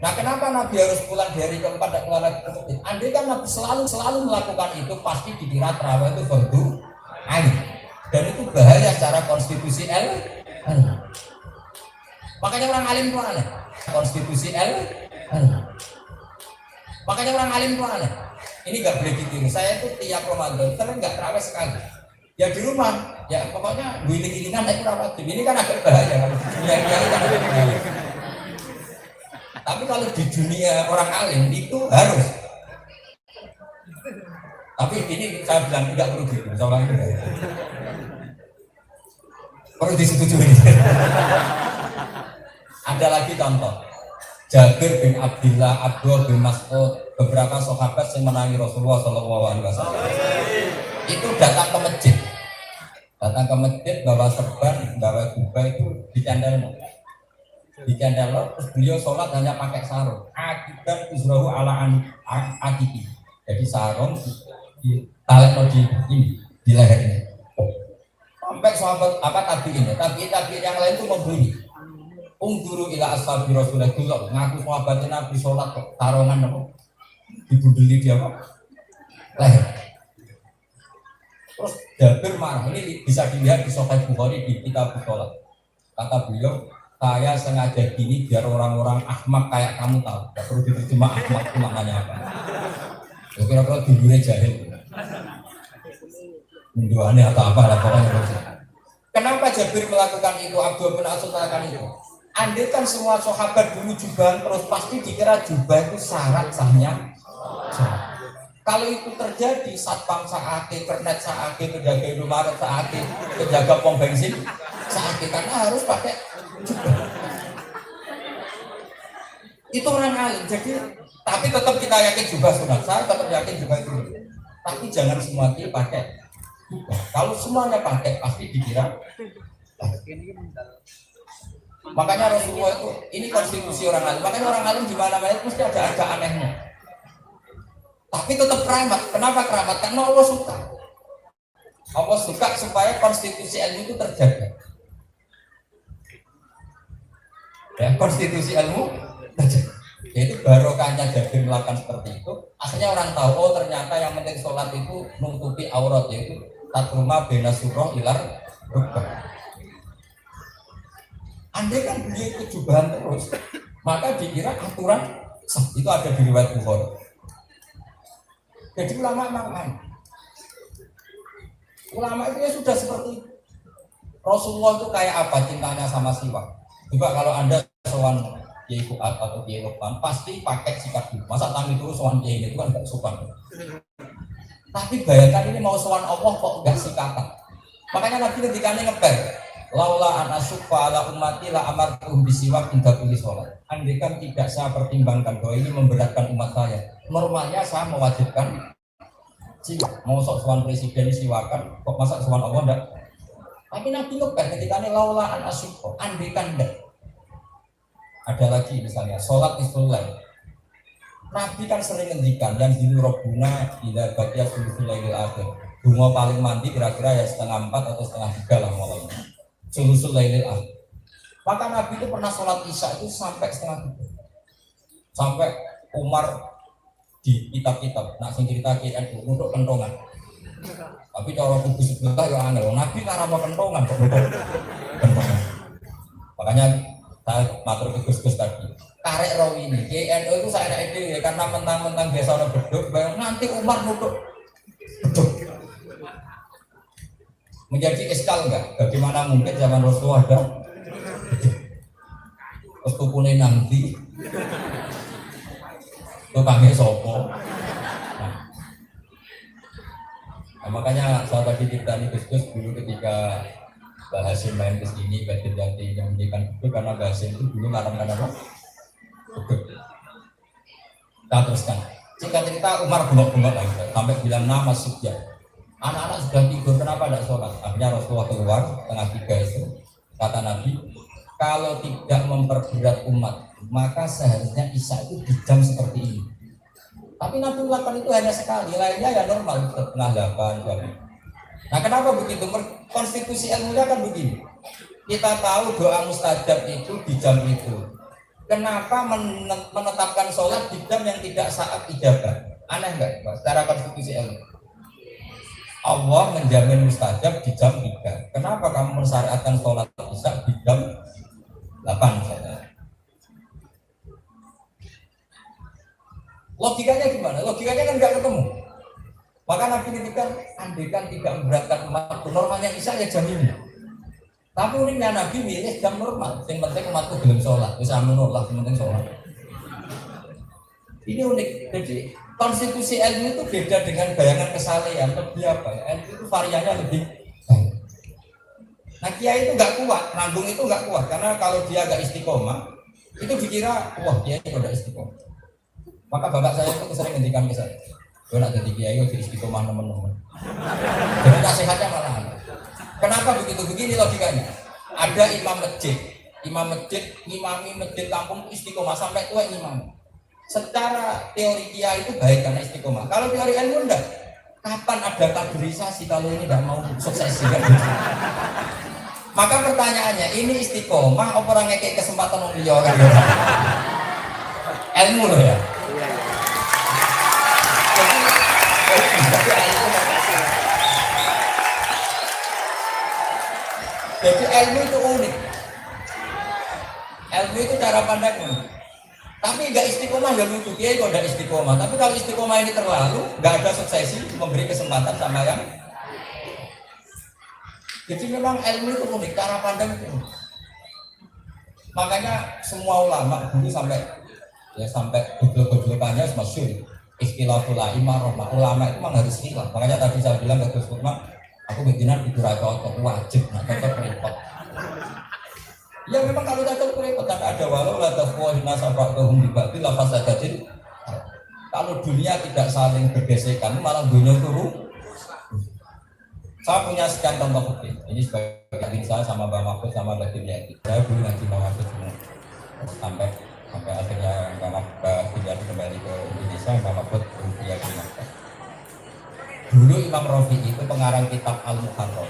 Nah, kenapa Nabi harus pulang di hari keempat dan keluar lagi ke masjid? Andai kan Nabi selalu melakukan itu, pasti dikira terawih itu fardu ain. Dan itu bahaya secara konstitusi L. Makanya orang alim itu aneh. Konstitusi L. Makanya orang alim itu aneh. Ini nggak boleh ditiru. Saya itu tiap Ramadan, tapi nggak terawih sekali. Ya di rumah, ya pokoknya giling-gilingan naik terawih. Ini kan agak bahaya. Yang kan agak bahaya. Tapi kalau di dunia orang alim itu harus. Tapi ini saya bilang tidak perlu gitu. Soalnya perlu disetujui. Ada lagi contoh. Jabir bin Abdullah, Abdul bin Mas'ud, beberapa sahabat yang menangi Rasulullah SAW. Itu datang ke masjid. Datang ke masjid bawa serban, bawa jubah itu dicandal. Terus beliau sholat hanya pakai sarung. Akibat uzrahu ala akiki. Jadi sarung ditarik di lehernya. Sampai sahabat tadi yang lain itu membeli. Ungduru ila ashabi Rasulullah dulu ngaku sahabatnya Nabi sholat sarungan dibudeli dia leher. Terus Jabir marah. Ini bisa dilihat di Sahih Bukhari di kitab sholat. Kata beliau, saya sengaja gini biar orang-orang ahmak kayak kamu tahu. Tidak perlu diterjemah ahmak itu maknanya apa. Kira-kira dulunya jahil. menjualnya atau apa lah pokoknya begitu. Kenapa Jabir melakukan itu, Abdul bin Asud melakukan itu? Andai kan semua sahabat dulu jubahan terus, pasti dikira jubah itu syarat sahnya. Kalau itu terjadi, satpam saatnya, kernet saatnya, penjaga Indomaret saatnya, penjaga pom bensin saatnya, karena harus pakai jubah. Itu orang alim. Jadi, tapi tetap kita yakin jubah sunat. Saya tetap yakin jubah itu. Tapi jangan semua kita pakai. Kalau semuanya pakai, pasti dikira. Makanya Rasulullah itu, ini konstitusi orang alim. Makanya orang alim di mana-mana mesti ada agak anehnya. Tapi tetap keramat. Kenapa keramat? Karena Allah suka. Allah suka supaya konstitusi ilmu itu terjaga. Ya, konstitusi ilmu terjaga. Jadi barokahnya Jabir melakukan seperti itu. Akhirnya orang tahu, oh ternyata yang penting sholat itu nutupi aurat, yaitu tatruma bena surah ilar rukbah. Andai kan beliau itu jubahan terus, maka dikira aturan sah. Itu ada di riwayat Bukhari. Jadi ulama itu ya sudah seperti Rasulullah itu kayak apa cintanya sama siwak. Juga kalau Anda sowan Kiai Fuad atau Kiai Lukman pasti pakai sikat gigi. Masa tamu itu sowan Kiai itu kan gak sopan. Tapi bayangkan ini mau sowan Allah kok gak sikatan. Makanya Nabi ketika ini ngeper, laula an asyqa ala ummati la amartuhum bisiwak inda kulli shalat. Andai kan tidak saya pertimbangkan bahwa ini memberatkan umat saya, normalnya saya mewajibkan siwak. Mau sok sowan presiden siwakan, kok masa sowan Allah enggak? Tapi Nabi ngeper ketika ini laula an asyqa, andai kan enggak. Ada lagi misalnya sholat istillah. Nabi kan sering ngendikan yang dulu Rabbuna ila baqiya sulusul lailil akhir. Bunga paling mandi kira-kira ya 3:30 atau 2:30 lah mulainya. Sulusul lailil akhir. Maka Nabi itu pernah sholat Isya itu sampai 2:30. Sampai Umar di kitab-kitab nak sing cerita KNU untuk kentongan. Tapi cara kubu sebelah ya aneh. Nabi karena mau kentongan kok kentongan. Makanya saya matur ke Gus-Gus tadi. Karek rawi ini, KNU itu saya ada ide ya, karena mentang-mentang biasa orang beduk, nanti Umar nutup beduk. Menjadi eskal enggak? Bagaimana mungkin zaman Rasulullah ada beduk? Terus tukune nanti, tukangnya sopo. Nah, makanya saya tadi cerita nih Gus-Gus dulu ketika Mbak Hasim main ke sini, Mbak Jati yang menjadikan beduk karena Mbak Hasim itu dulu ngarang-ngarang apa? Beduk. Kita teruskan. Singkat cerita Umar bengok-bengok lagi sampai bilang nama Sufyan. Anak-anak sudah tidur, kenapa tidak sholat? Akhirnya Rasulullah keluar tengah 3 itu. Kata Nabi, kalau tidak memperberat umat, maka seharusnya Isya itu di jam seperti ini. Tapi Nabi melakukan itu hanya sekali, lainnya ya normal setengah 8 jam. Nah kenapa begitu? Konstitusi ilmunya kan begini. Kita tahu doa mustajab itu di jam itu. Kenapa menetapkan sholat di jam yang tidak saat ijabah? Aneh nggak? Secara konstitusi ilmu. Allah menjamin mustajab di jam 3. Kenapa kamu mensyariatkan sholat isya di jam 8 misalnya? Logikanya gimana? Logikanya kan nggak ketemu. Maka Nabi ngendikan, andaikan tidak memberatkan umat, normalnya isya ya jam ini. Tapi uniknya Nabi milih jam normal. Yang penting umatku belum sholat, bisa menolak, yang penting sholat. Ini unik. Jadi konstitusi ilmu itu beda dengan bayangan kesalehan. Lebih apa ya? Ilmu itu variannya lebih baik. Nah kiai itu nggak kuat, nanggung itu nggak kuat. Karena kalau dia nggak istiqomah, itu dikira, wah kiai itu nggak istiqomah. Maka bapak saya itu sering ngendikan ke saya, gue nak jadi kiai, gue istiqomah teman-teman. Jadi nasihatnya malah. Kenapa begitu? Begini logikanya. Ada imam masjid, ngimami masjid kampung istiqomah sampai tua imam. Secara teori kiai itu baik karena istiqomah. Kalau teori ilmu enggak. Kapan ada kaderisasi kalau ini enggak mau sukses kan? Maka pertanyaannya, ini istiqomah apa orang ngekek kesempatan wong liya kan? Ilmu loh ya. Jadi ilmu itu unik. Ilmu itu cara pandangnya. Tapi nggak istiqomah ya lucu, dia kok nggak istiqomah. Tapi kalau istiqomah ini terlalu, nggak ada suksesi memberi kesempatan sama yang Jadi memang ilmu itu unik, cara pandang itu. Makanya semua ulama dulu sampai goblok-goblokannya masyhur. Istilahul ulama itu memang harus khilaf. Makanya tadi saya bilang ke Gus Lukman, aku beginan tidur cocok wajib, nah cocok repot. Ya memang kalau cocok repot kan ada walau la taqwa sabaqahum bi ba'dil la fasadatin. Kalau dunia tidak saling bergesekan malah dunia turun. Saya punya sekian contoh fikih. Ini sebagai saya sama Mbak Mahfud sama Mbak Dimyati. Saya dulu ngaji Mbak Mahfud semua sampai akhirnya Mbak Dimyati kembali ke Indonesia. Mbak Mahfud berhenti di Makkah. Dulu Imam Rafi'i itu pengarang kitab Al-Muharrar.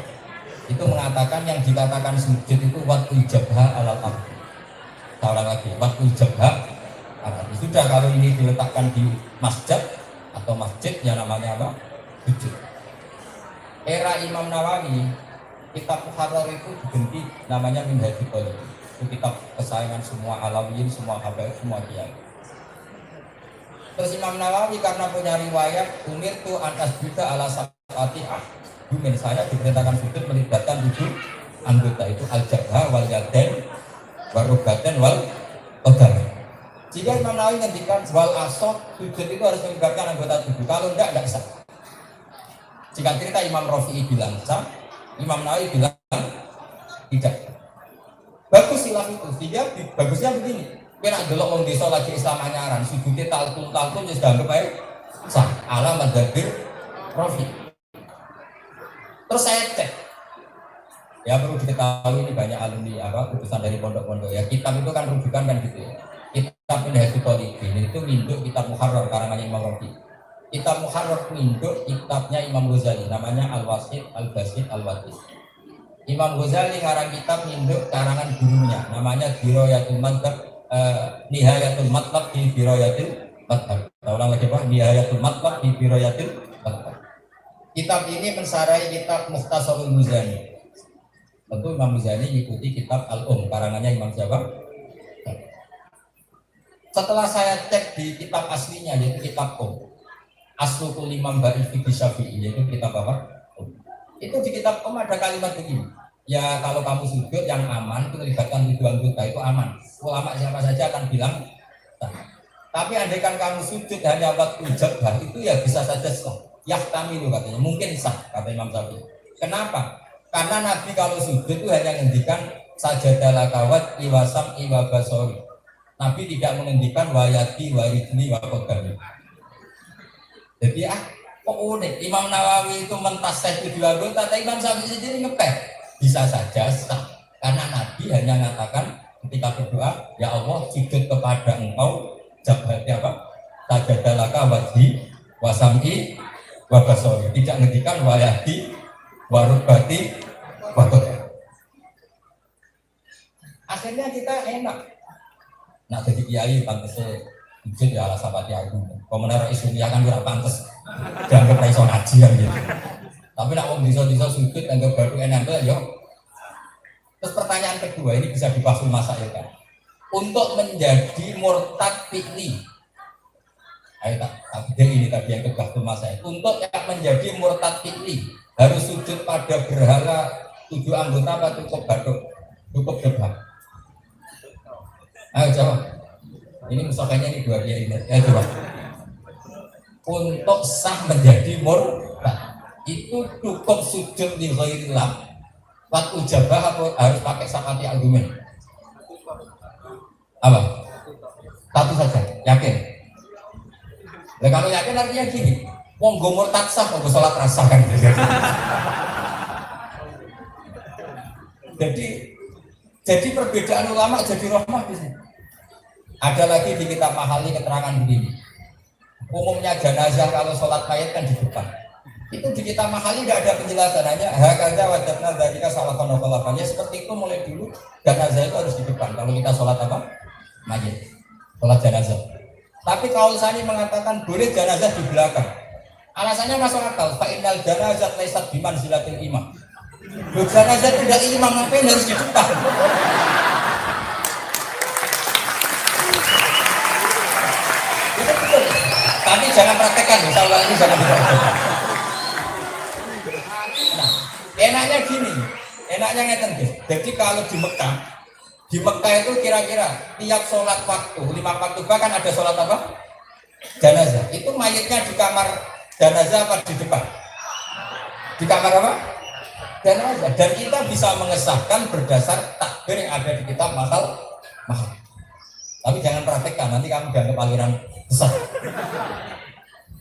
Itu mengatakan yang dikatakan sujud itu waktu jabha alal ardi. Saya ulang lagi, waktu jabha alal ardi. Sudah kalau ini diletakkan di masjid atau masjid yang namanya apa? Sujud. Era Imam Nawawi, kitab Muharrar itu diganti namanya Minhajul Qadir. Itu kitab kesayangan semua alawiyin, semua habaib, semua kiai. Terus Imam Nawawi karena punya riwayat umir tu anas juga ala sabati ahdumin, saya diperintahkan sujud melibatkan 7 anggota itu al-jabha wal yadain warubaten wal qadam. Jika Imam Nawawi ngendikan wal asok sujud itu harus melibatkan anggota tubuh, kalau enggak sah. Jika cerita Imam Rafi'i bilang sah, Imam Nawawi bilang tidak. Bagus silap itu, sehingga bagusnya begini. Kena delok wong desa lagi Islam anyaran, sujudnya talkun ya sudah anggap baik sah. Ala madzhabir Rafi'i. Terus saya cek, ya perlu diketahui ini banyak alumni utusan dari pondok-pondok ya. Kitab itu kan rujukan kan gitu ya. Kitab Minhajul Talibin itu induk kitab Muharrar karangannya Imam Rafi'i. Kitab Muharrar induk kitabnya Imam Ghazali namanya Al-Wasit, Al-Basit, Al-Watis. Imam Ghazali ngarang kitab induk karangan gurunya namanya Dirayatul Madhab, Nihayatul Matlab di Dirayatul Madhab. Kita ulang lagi Pak, Nihayatul Matlab di Dirayatul Madhab. Kitab ini mensarai kitab Mukhtasarul Muzani. Tentu Imam Ghazali mengikuti kitab karangannya Imam siapa? Setelah saya cek di kitab aslinya yaitu kitab Aslukul Imam Ba'id Fiqih Syafi'i, yaitu kitab apa? Itu di kitab ada kalimat begini. Ya kalau kamu sujud yang aman itu melibatkan 7 anggota itu aman. Ulama siapa saja akan bilang sah. Tapi andaikan kamu sujud hanya waktu jabah itu ya bisa saja sah. Yahtamilu katanya, mungkin sah kata Imam Syafi'i. Kenapa? Karena Nabi kalau sujud itu hanya menghentikan sajadalah kawat iwasam iwabasori. Nabi tidak menghentikan wayati waridni wakodami. Jadi kok unik, Imam Nawawi itu mentasih 7 anggota, tapi Imam Syafi'i sendiri ngepeh. Bisa saja sah, karena Nabi hanya mengatakan ketika berdoa, ya Allah sujud kepada engkau, jabati apa? Sajadalaka wajhi, wasam'i, wabasori. Tidak ngendikan wayati, warubati, wakoda. Akhirnya kita enak. Nah jadi kiai pantasnya sujud ya ala sahabat aku. Komentar isu dia kan kurang pantas. Dianggap iso ngaji kan gitu. Tapi nak wong desa-desa sujud anggap baru enak ya. Terus pertanyaan kedua ini bisa dibahas masail kan. Untuk menjadi murtad fi'li. Ayo tak ini tadi yang dibahas masail. Untuk yang menjadi murtad fi'li harus sujud pada berhala 7 anggota apa cukup baduk? Cukup jebak. Ayo jawab. Ini musakannya ini 2 kiai ini. Coba. Untuk sah menjadi murtad itu cukup sujud di ghairillah. Waktu jabah atau harus pakai sakati argumen? Apa? Satu saja, yakin. Nah kalau yakin artinya gini, wong go murtad sah, wong sholat rasa kan. Jadi perbedaan ulama jadi rahmah di sini. Ada lagi di kitab Mahali keterangan begini. Umumnya jenazah kalau sholat mayat kan di depan. Itu di kitab Mahali tidak ada penjelasannya. Hakada wajibna dzalika salafan wa khalafan. Seperti itu mulai dulu jenazah itu harus di depan. Kalau kita sholat apa? Mayat. Sholat jenazah. Tapi kaul Sani mengatakan boleh jenazah di belakang. Alasannya masuk akal. Fa innal janazah laysat bimanzilatil imam. Jenazah tidak imam, ngapain harus di depan? Tapi jangan praktekkan, insya Allah ini jangan dipraktekkan. Nah, enaknya gini, enaknya ngeten guys. Jadi kalau di Mekah itu kira-kira tiap sholat waktu 5 waktu bahkan ada sholat apa? Jenazah. Itu mayatnya di kamar jenazah apa di depan? Di kamar apa? Jenazah. Dan kita bisa mengesahkan berdasar takbir yang ada di kitab mahal. Tapi jangan praktekkan, nanti kamu dianggap aliran besar.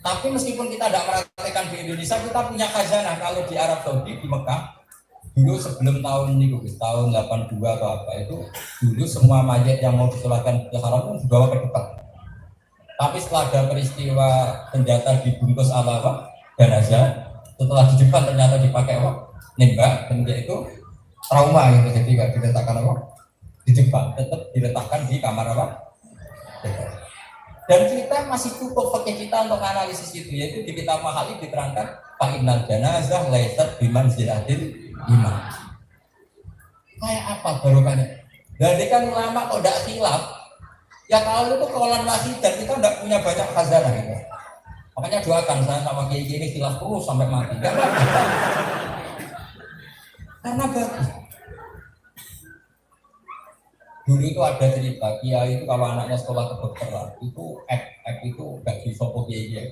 Tapi meskipun kita tidak praktekkan di Indonesia, kita punya khazanah. Kalau di Arab Saudi, di Mekah, dulu sebelum tahun ini, tahun 82 atau apa itu, dulu semua mayat yang mau disolatkan ke haram itu dibawa ke depan. Tapi setelah ada peristiwa senjata dibungkus ala apa? Jenazah, setelah di depan ternyata dipakai apa? Nembak, dan dia itu trauma gitu, jadi nggak diletakkan apa? Di depan, tetap diletakkan di kamar apa? Dan kita masih cukup pakai kita untuk analisis itu, yaitu di kitab mahal ini diterangkan fa'innal janazah laisat bimanzilatil imam. Kayak apa barokahnya? Jadi kan ulama kok tidak khilaf. Ya kalau itu kaulan wahid dan kita tidak punya banyak khazanah gitu. Makanya doakan saya sama kiai ini khilaf terus sampai mati. Karena bagus. Dulu itu ada cerita kiai itu kalau anaknya sekolah kedokteran itu itu gak disopo kiai.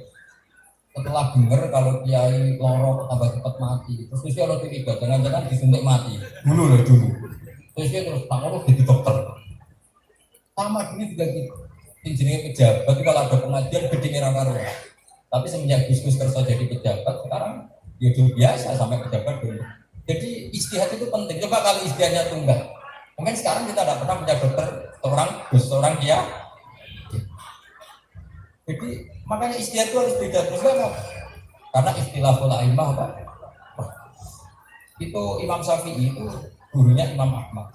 Setelah dengar kalau kiai loro tambah cepat mati, terus dia harus curiga jangan-jangan disuntik mati dulu. Terus dia terus tak jadi dokter. Sama ini juga gitu. Injilnya pejabat itu kalau ada pengajian gede karuan. Tapi semenjak Gus Kerso jadi pejabat sekarang ya biasa sampai pejabat dulu. Jadi istihad itu penting. Coba kalau istihadnya tunggal. Mungkin sekarang kita tidak pernah punya dokter seorang dia. Jadi makanya istihad itu harus beda terus kan? Karena istilahul a'immah apa? Itu Imam Syafi'i itu gurunya Imam Ahmad.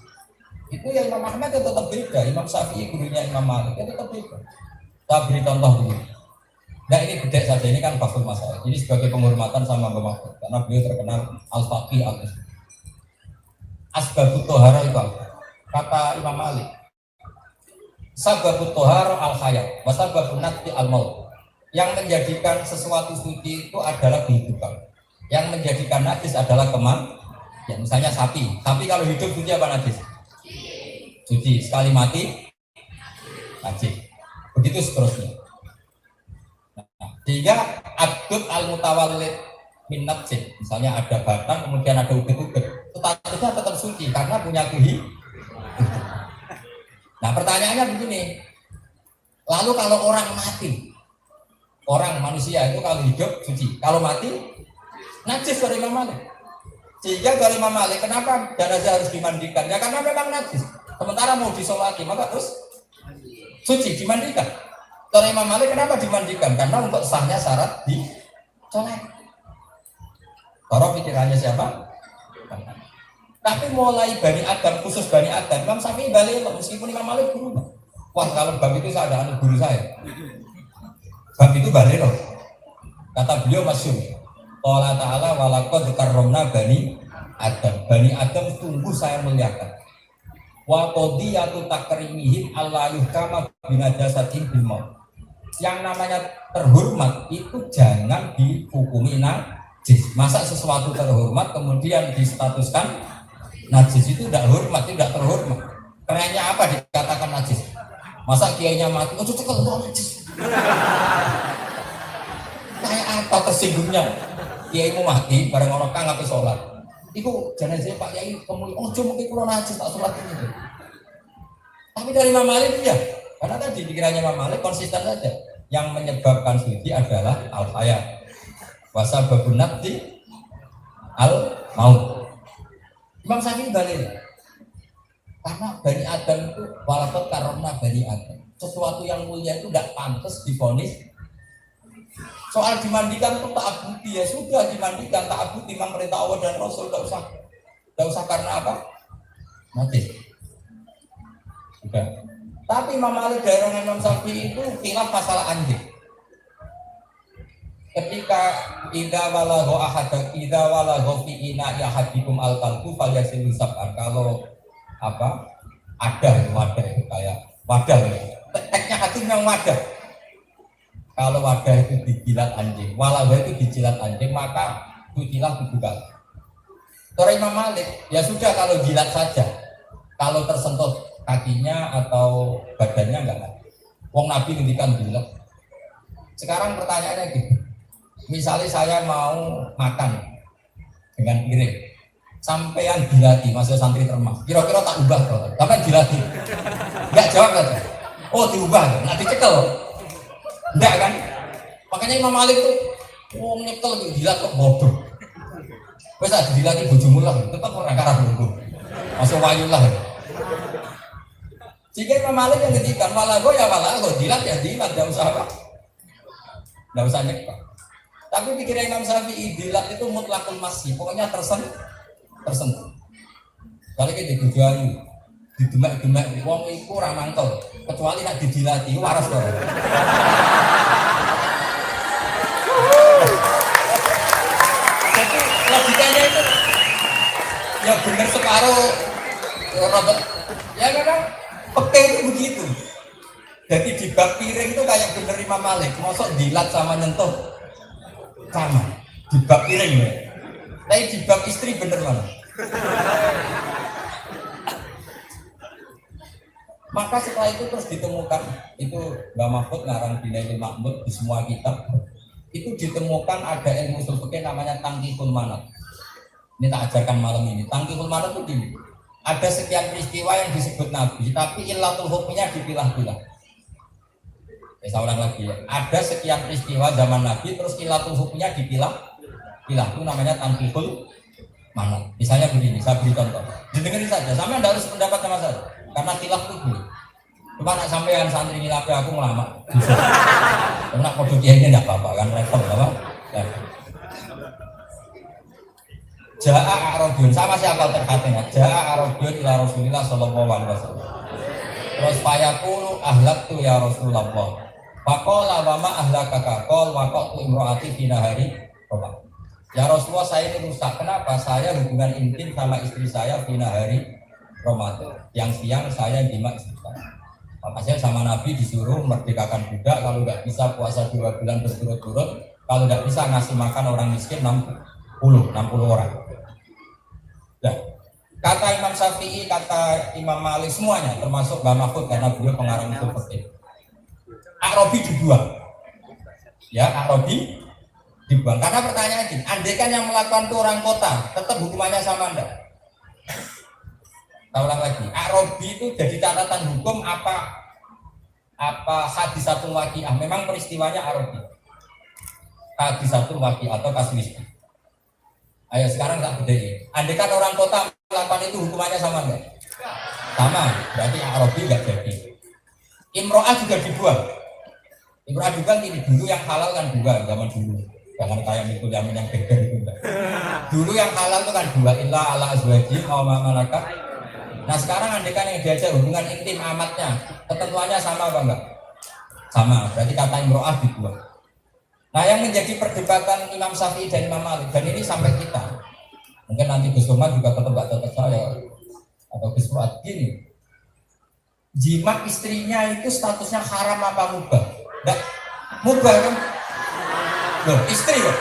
Itu yang Imam Ahmad itu tetap beda. Imam Syafi'i gurunya Imam Malik itu tetap beda. Kita beri contoh dulu. Nah ini beda saja, ini kan fakul masalah. Ini sebagai penghormatan sama Imam Ahmad karena beliau terkenal al-faqih al-muslim. Asbabut tohara itu apa? Kata Imam Malik, sababut tohara al-hayat, wasababun natfi al-maut. Yang menjadikan sesuatu suci itu adalah kehidupan. Yang menjadikan najis adalah ya, misalnya sapi kalau hidup suci apa najis? Suci, sekali mati najis. Begitu seterusnya. Sehingga abdul al-mutawallid min najis. Misalnya ada batang, kemudian ada uget-uget, statusnya tetap suci karena punya kehidupan. Nah pertanyaannya begini, lalu kalau orang mati, orang manusia itu kalau hidup suci, kalau mati najis dari Imam Malik. Sehingga dari Imam Malik kenapa jenazah harus dimandikan? Ya karena memang najis. Sementara mau disolati maka terus suci dimandikan. Dari Imam Malik kenapa dimandikan? Karena untuk sahnya syarat di sholat. Kalau pikirannya siapa? Tapi mulai Bani Adam, khusus Bani Adam, Imam Syafi'i balik meskipun Imam Malik guru. Wah kalau bab itu saya ada anak guru saya. Bab itu balik loh. Kata beliau masyhur. Allah Ta'ala walaqad karramna Bani Adam. Bani Adam tunggu saya muliakan. Wa qadiyatu takrimihim alla yuhkama binajasatin bil maut. Yang namanya terhormat itu jangan dihukumi najis. Masa sesuatu terhormat kemudian distatuskan najis itu tidak hormat, tidak terhormat. Kerennya apa dikatakan najis? Masa kiainya mati, oh cekel itu najis. Kayak apa tersinggungnya? Kiaimu mati, bareng orang kang ngapain sholat. Iku jenazah Pak Kiai kemudian, oh cuma kita najis tak sholat ini. Tapi dari Imam Malik ya, karena tadi pikirannya Imam Malik konsisten saja. Yang menyebabkan suci adalah al-hayat. Wasababun natfi al-maut. Imam Syafi'i balik karena Bani Adam itu walaqad karramna Bani Adam. Sesuatu yang mulia itu tidak pantas divonis. Soal dimandikan itu ta'abudi ya sudah dimandikan ta'abudi memang perintah Allah dan Rasul tidak usah karena apa? Mati. Sudah. Tapi Imam Malik daerah Imam Syafi'i itu khilaf masalah anjing. Ketika idza walagho fi ina yahadikum al-qalbu falyasilu sab'an. Kalau apa? Wadah itu kayak wadah. Teksnya hakim yang wadah. Kalau wadah itu dijilat anjing, walagho itu dijilat anjing, maka cucilah dibuka. Kalau Imam Malik, ya sudah kalau jilat saja. Kalau tersentuh kakinya atau badannya enggak ada. Wong Nabi ngendikan jilat. Sekarang pertanyaannya gitu. Misalnya saya mau makan dengan piring, sampean dilati, masuk santri termas. Kira-kira tak ubah kalau, sampean dilati. Enggak jawab kan? Oh diubah, nanti cekel. Enggak kan? Makanya Imam Malik tuh, wong nyekel jilat kok bodoh. Wes tak dilati bojomu lah, tetap ora karah dulu. Masuk wayu lah. Jika Imam Malik yang ngendikan walago ya walago, jilat ya jilat, enggak usah apa. Enggak usah nyekel. Tapi pikirnya Imam Syafi'i, jilat itu mutlakul masih, pokoknya tersentuh. Kalau kita dijuali, didemak-demak, wong iku ora mantol, kecuali nak didilati, waras kok. Jadi logikanya itu, ya benar separuh, ya memang peke itu begitu. Jadi di bab piring itu kayak bener Imam Malik, masuk dilat sama nyentuh. Sama di bab piring ya, tapi di bab istri bener mana? Maka setelah itu terus ditemukan, itu Mbak Mahfud ngarang Binail Mahmud di semua kitab, itu ditemukan ada ilmu usul fikih namanya Tangkihul Manat. Ini tak ajarkan malam ini. Tangkihul Manat itu gini, ada sekian peristiwa yang disebut Nabi, tapi illatul hukminya dipilah-pilah. Saya ulang lagi ya. Ada sekian peristiwa zaman Nabi, terus ilatul hukumnya dipilah, itu namanya Tangkihul Manat. Misalnya begini, saya beri contoh. Dengerin saja, sama anda harus pendapat sama saya, karena khilaf itu boleh. Cuma nak sampean santri ngilafi aku ngelama. Karena kode kiai ini tidak apa-apa kan, repot apa? Ya. Ja'a A'rabiyun, sama siapa terkatanya? Ja'a A'rabiyun ila Rasulillah sallallahu alaihi wasallam. Terus fayaqulu ahlaktu ya Rasulullah. Faqala wa ma ahlakaka qol wa qatu imraati fi nahari Ramadan. Ya Rasulullah, saya ini rusak. Kenapa? Saya hubungan intim sama istri saya fi nahari Ramadan. Yang siang saya jima istri saya. Maka saya sama Nabi disuruh merdekakan budak, kalau nggak bisa puasa 2 bulan berturut-turut, kalau nggak bisa ngasih makan orang miskin 60 orang. Ya. Kata Imam Syafi'i, kata Imam Malik, semuanya termasuk Mbah Mahfud karena beliau pengarang usul fikih. A'rabi dibuang, ya A'rabi dibuang. Karena pertanyaan ini, andaikan yang melakukan itu orang kota, tetap hukumannya sama anda. Kita ulang lagi, A'rabi itu jadi catatan hukum apa hadisatul waqi'ah, memang peristiwanya A'rabi. Hadisatul waqi'ah atau kaswisti. Ayo sekarang tak bedanya. Andaikan orang kota melakukan itu hukumannya sama enggak? Sama, berarti A'rabi enggak jadi. Imro'ah juga dibuang. Imro'ah juga gini, dulu yang halal kan 2 zaman dulu. Jangan kayak mikul yang beda itu enggak. Dulu yang halal itu kan 2, illa ala azwaji wa ma malakat. Nah sekarang andaikan yang diajar hubungan intim amatnya, ketentuannya sama apa enggak? Sama, berarti kata Imro'ah dibuang. Nah yang menjadi perdebatan Imam Syafi'i dan Imam Malik, dan ini sampai kita, mungkin nanti Gus Umar juga tetap gak tetap saya atau Gus Fuad gini, jima istrinya itu statusnya haram apa mubah? Enggak, mubah kan? Loh, istri loh.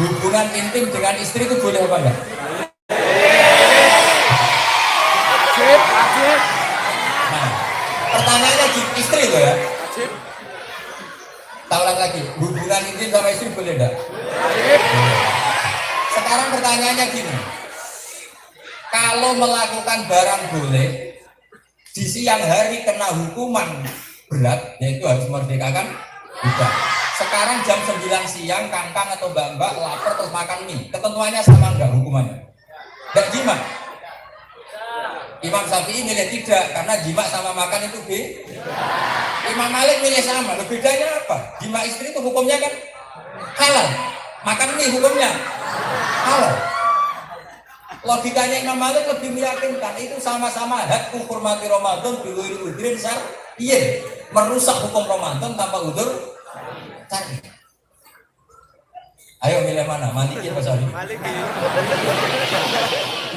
Hubungan intim dengan istri itu boleh apa enggak? Nah, pertanyaannya istri loh ya. Tak ulang lagi, hubungan intim sama istri boleh enggak? Sekarang pertanyaannya gini, kalau melakukan barang boleh, di siang hari kena hukuman berat, yaitu harus merdekakan budak. Sekarang jam 9 siang, kangkang atau mbak-mbak lapar terus makan mie, ketentuannya sama enggak hukumannya? Enggak jima. Imam Syafi'i milih tidak, karena jima sama makan itu Imam Malik milih sama. Bedanya apa? Jima istri itu hukumnya kan halal, makan mie hukumnya halal. Logikanya Imam Malik lebih meyakinkan itu sama-sama hak menghormati Ramadan biwiri udrin iya, merusak hukum Ramadan tanpa udur cari. Ayo milih mana? Maliki apa Syafi'i? Maliki.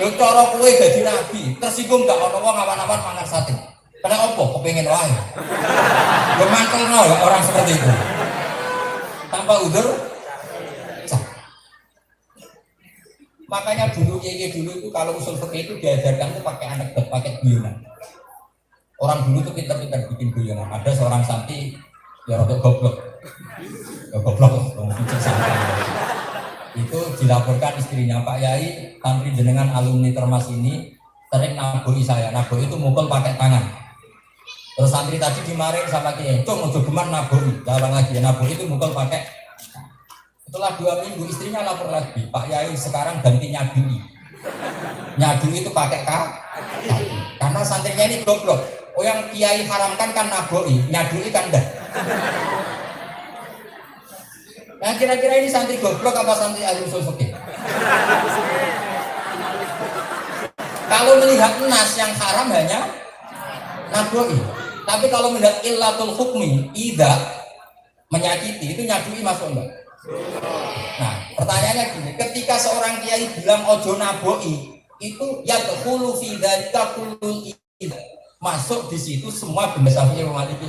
Lu cara kowe dadi nabi, tersinggung gak ono wong awan-awan mangan sate. Kena opo? Kepengin wae. Yo mantelno orang seperti itu. Tanpa udur. Makanya dulu itu kalau usul fikih itu diajarkan itu pakai anekdot, pakai guyonan. Orang dulu tuh pintar-pintar bikin guyonan. Ada seorang santri ya rada goblok. Ya goblok lah, mungkin santri. Itu dilaporkan istrinya, Pak Yai, santri jenengan alumni Termas ini sering naboi saya. Naboi itu mukul pakai tangan. Terus santri tadi dimarahin sama Kiai, "Cung, ojo geman naboi." Larang lagi, naboi itu mukul pakai. Setelah 2 minggu istrinya lapor lagi, "Pak Yai sekarang ganti nyadui." Nyadui itu pakai kaki. Karena santrinya ini goblok. Oh yang Kiai haramkan kan naboi, nyadui kan enggak. Nah kira-kira ini santri goblok apa santri ahli usul fikih? Kalau melihat nas yang haram hanya naboi. Tapi kalau melihat illatul hukmi, ida menyakiti itu nyadui masuk enggak? Nah, pertanyaannya gini, ketika seorang kiai bilang ojo naboi, itu yadkhulu fi dzalika kullu ida. Masuk di situ semua benda Syafi'i wa Maliki.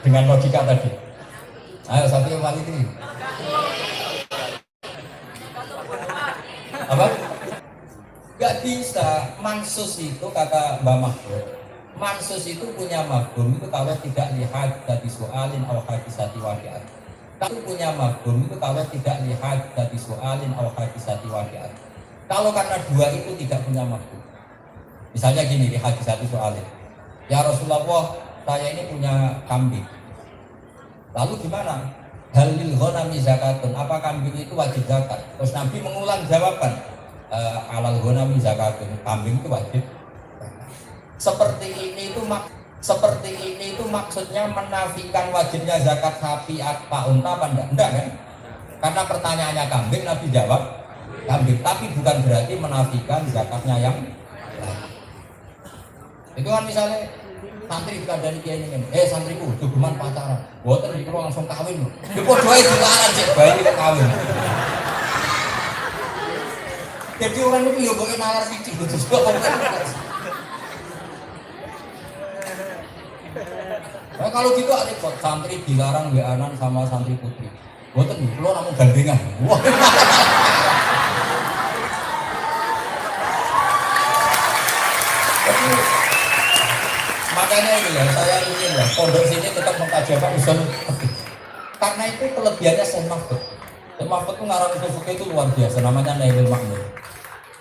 Dengan logika tadi. Ayo Syafi'i wa Maliki. Apa? Gak bisa. Mansus itu kata Mbak Mahfud, mansus itu punya mafhum itu kalau tidak lihat dari soalin atau hadisati waqi'at. Kalau punya mafhum itu kalau tidak lihat dari soalin atau hadisati waqi'at. Kalau karena dua itu tidak punya mafhum. Misalnya gini di hadisati soalin. Ya Rasulullah, saya ini punya kambing. Lalu gimana? Halil ghanami zakatun. Apa kambing itu wajib zakat? Terus Nabi mengulang jawaban. Alal ghanami zakatun. Kambing itu wajib. Seperti ini itu maksudnya menafikan wajibnya zakat sapi apa unta apa enggak? Enggak kan? Karena pertanyaannya kambing, Nabi jawab kambing, tapi bukan berarti menafikan zakatnya yang lain. Itu kan misalnya santri kita dari kiai ini, santriku, jogeman pacaran, boten itu langsung kawin. Di podoe dilarang cek bayi kawin. Jadi orang itu yo kok nalar sithik terus kok. Nah, kalau gitu ada santri dilarang WA-an sama santri putri. Boten nih, kalau namun gandengan. Jadi, makanya ini ya, saya ingin ya, pondok sini tetap mengkajikan usul fikih. Karena itu kelebihannya Syekh Mahfud. Syekh Mahfud itu ngarang usul fikih itu luar biasa, namanya Nailul Ma'mur.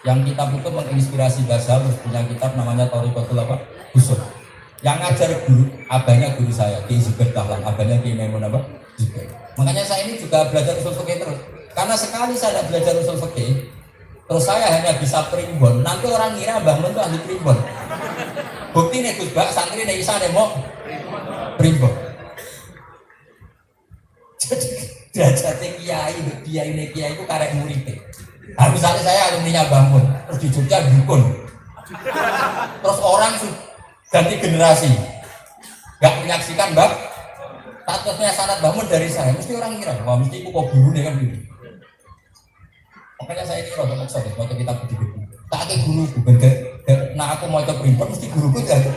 Yang kitab itu menginspirasi Ghazali, punya kitab namanya Thariqatul Usul. Yang ngajar guru, abahnya guru saya, Ki Zubair Dahlan, abahnya Ki Maimun apa? Zubair. Makanya saya ini juga belajar usul fikih terus. Karena sekali saya belajar usul fikih, terus saya hanya bisa primbon. Nanti orang ngira Mbah Mun itu ahli primbon. Bukti nih Gus Bak, santri nih bisa demo primbon. Jadi derajatnya kiai itu karek muridnya. Nah, misalnya saya alumni Mbah Mun, terus di Jogja dukun. Terus orang ganti generasi, nggak menyaksikan Mbak, statusnya sanad bangun dari saya, mesti orang kira, wah mesti aku kok guru nih kan gitu. Makanya saya ini roda maksud, waktu kita begitu, tak ada guru, nah aku mau coba primbon, mesti guruku jadi.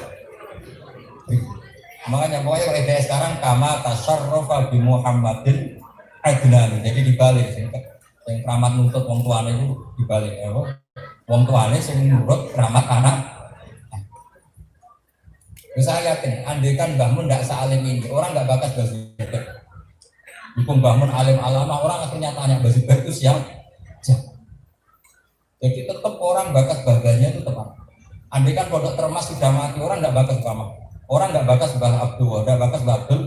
Makanya pokoknya kalau ide sekarang kama tasyarrofa bi Muhammadin adnan, jadi dibalik, yang keramat nuntut wong tuane itu dibalik, wong tuane sing nurut keramat anak. Saya yakin, andaikan Mbah Mun tidak sealim ini, orang nggak bakas Mbah Zubair. Hukum Mbah Mun alim alama, orang akhirnya tanya Mbah Zubair itu siapa? Jadi tetap orang bakas baganya itu tepat. Andaikan pondok Termas sudah mati, orang nggak bakas Mbah Mun. Orang nggak bakas Mbah Abdul, nggak bakas Mbah Abdul.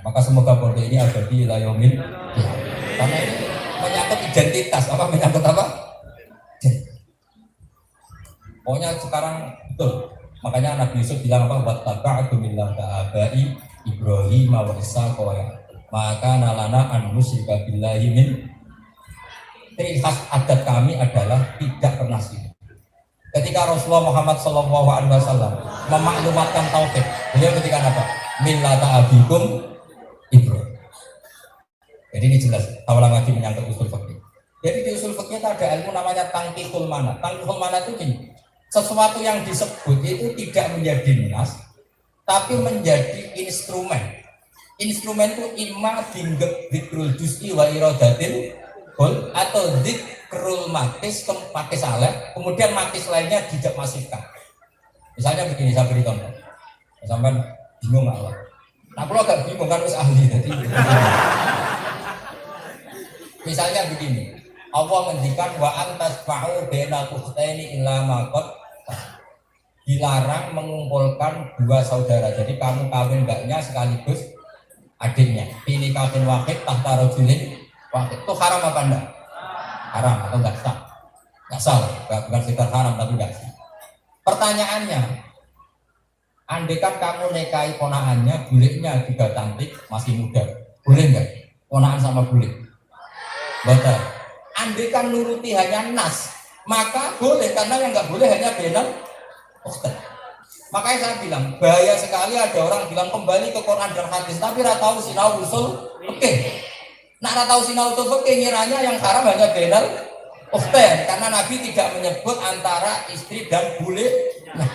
Maka semoga pondok ini abadi la yaumil qiyamah. Karena ini menyangkut identitas, menyangkut apa? Pokoknya sekarang betul. Makanya Nabi Yusuf bilang apa? Wattaba'tu millata abai Ibrahim wa Ishaq wa Yaqub. Maka nalana an musyrika billahi min. Ciri khas adat kami adalah tidak pernah syirik. Ketika Rasulullah Muhammad SAW memaklumatkan tauhid, beliau ketika apa? Millata abikum Ibrahim. Jadi ini jelas. Tawalang lagi menyangkut usul fikih. Jadi di usul fikih itu ada ilmu namanya tangkihul mana. Tangkihul mana itu gini. Sesuatu yang disebut itu tidak menjadi nas, tapi menjadi instrumen. Instrumen itu imma dikrul juz'i wa iradatil kul atau zikrul makis makis saleh, kemudian makis lainnya tidak masifkan. Misalnya begini, saya beri contoh. Sampai bingung nggak lah? Nah, kalau agak bingung kan harus ahli jadi. Misalnya begini, Allah menghentikan wa antasfa'u bainal ukhtaini illa ma qad dilarang mengumpulkan dua saudara. Jadi kamu kawin mbaknya sekaligus adiknya. Ini kawin wahid tahta rajulin wahid. Itu haram apa enggak? Haram atau enggak sah? Enggak sah. Bukan sekedar haram tapi enggak sah. Pertanyaannya, andaikan kamu nikahi ponakannya, buliknya juga cantik, masih muda, boleh enggak? Ponakan sama bulik? Betul. Andaikan nuruti hanya nas, maka boleh, karena yang enggak boleh hanya benal. Makanya saya bilang bahaya sekali ada orang bilang kembali ke Quran dan hadis tapi tidak tahu sinau usul oke. Nak tidak tahu sinau usul oke ngiranya yang haram hanya benal ukhtain karena Nabi tidak menyebut antara istri dan bule. Nah.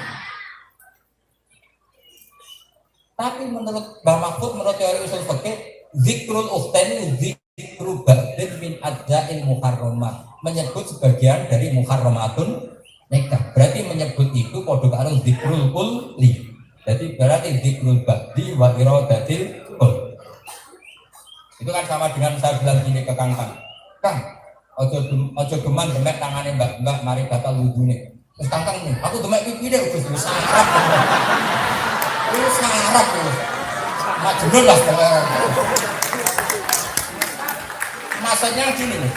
Tapi menurut Mbah Mahfud menurut teori usul fikih zikrul ukhtain zikru ba'din min adza'il muharramat menyebut sebagian dari muharramatun nikah, berarti menyebut itu kode karo zikrul kulli. Jadi berarti zikrul ba'di wa iradatil kul. Itu kan sama dengan saya bilang gini ke Kang, ojo geman demek tangane mbak mari batal wudune. Terus Kang nih, aku demek pipi deh wis sarap. Wis sarap wis. Majnun lah pokoknya. Maksudnya gini nih,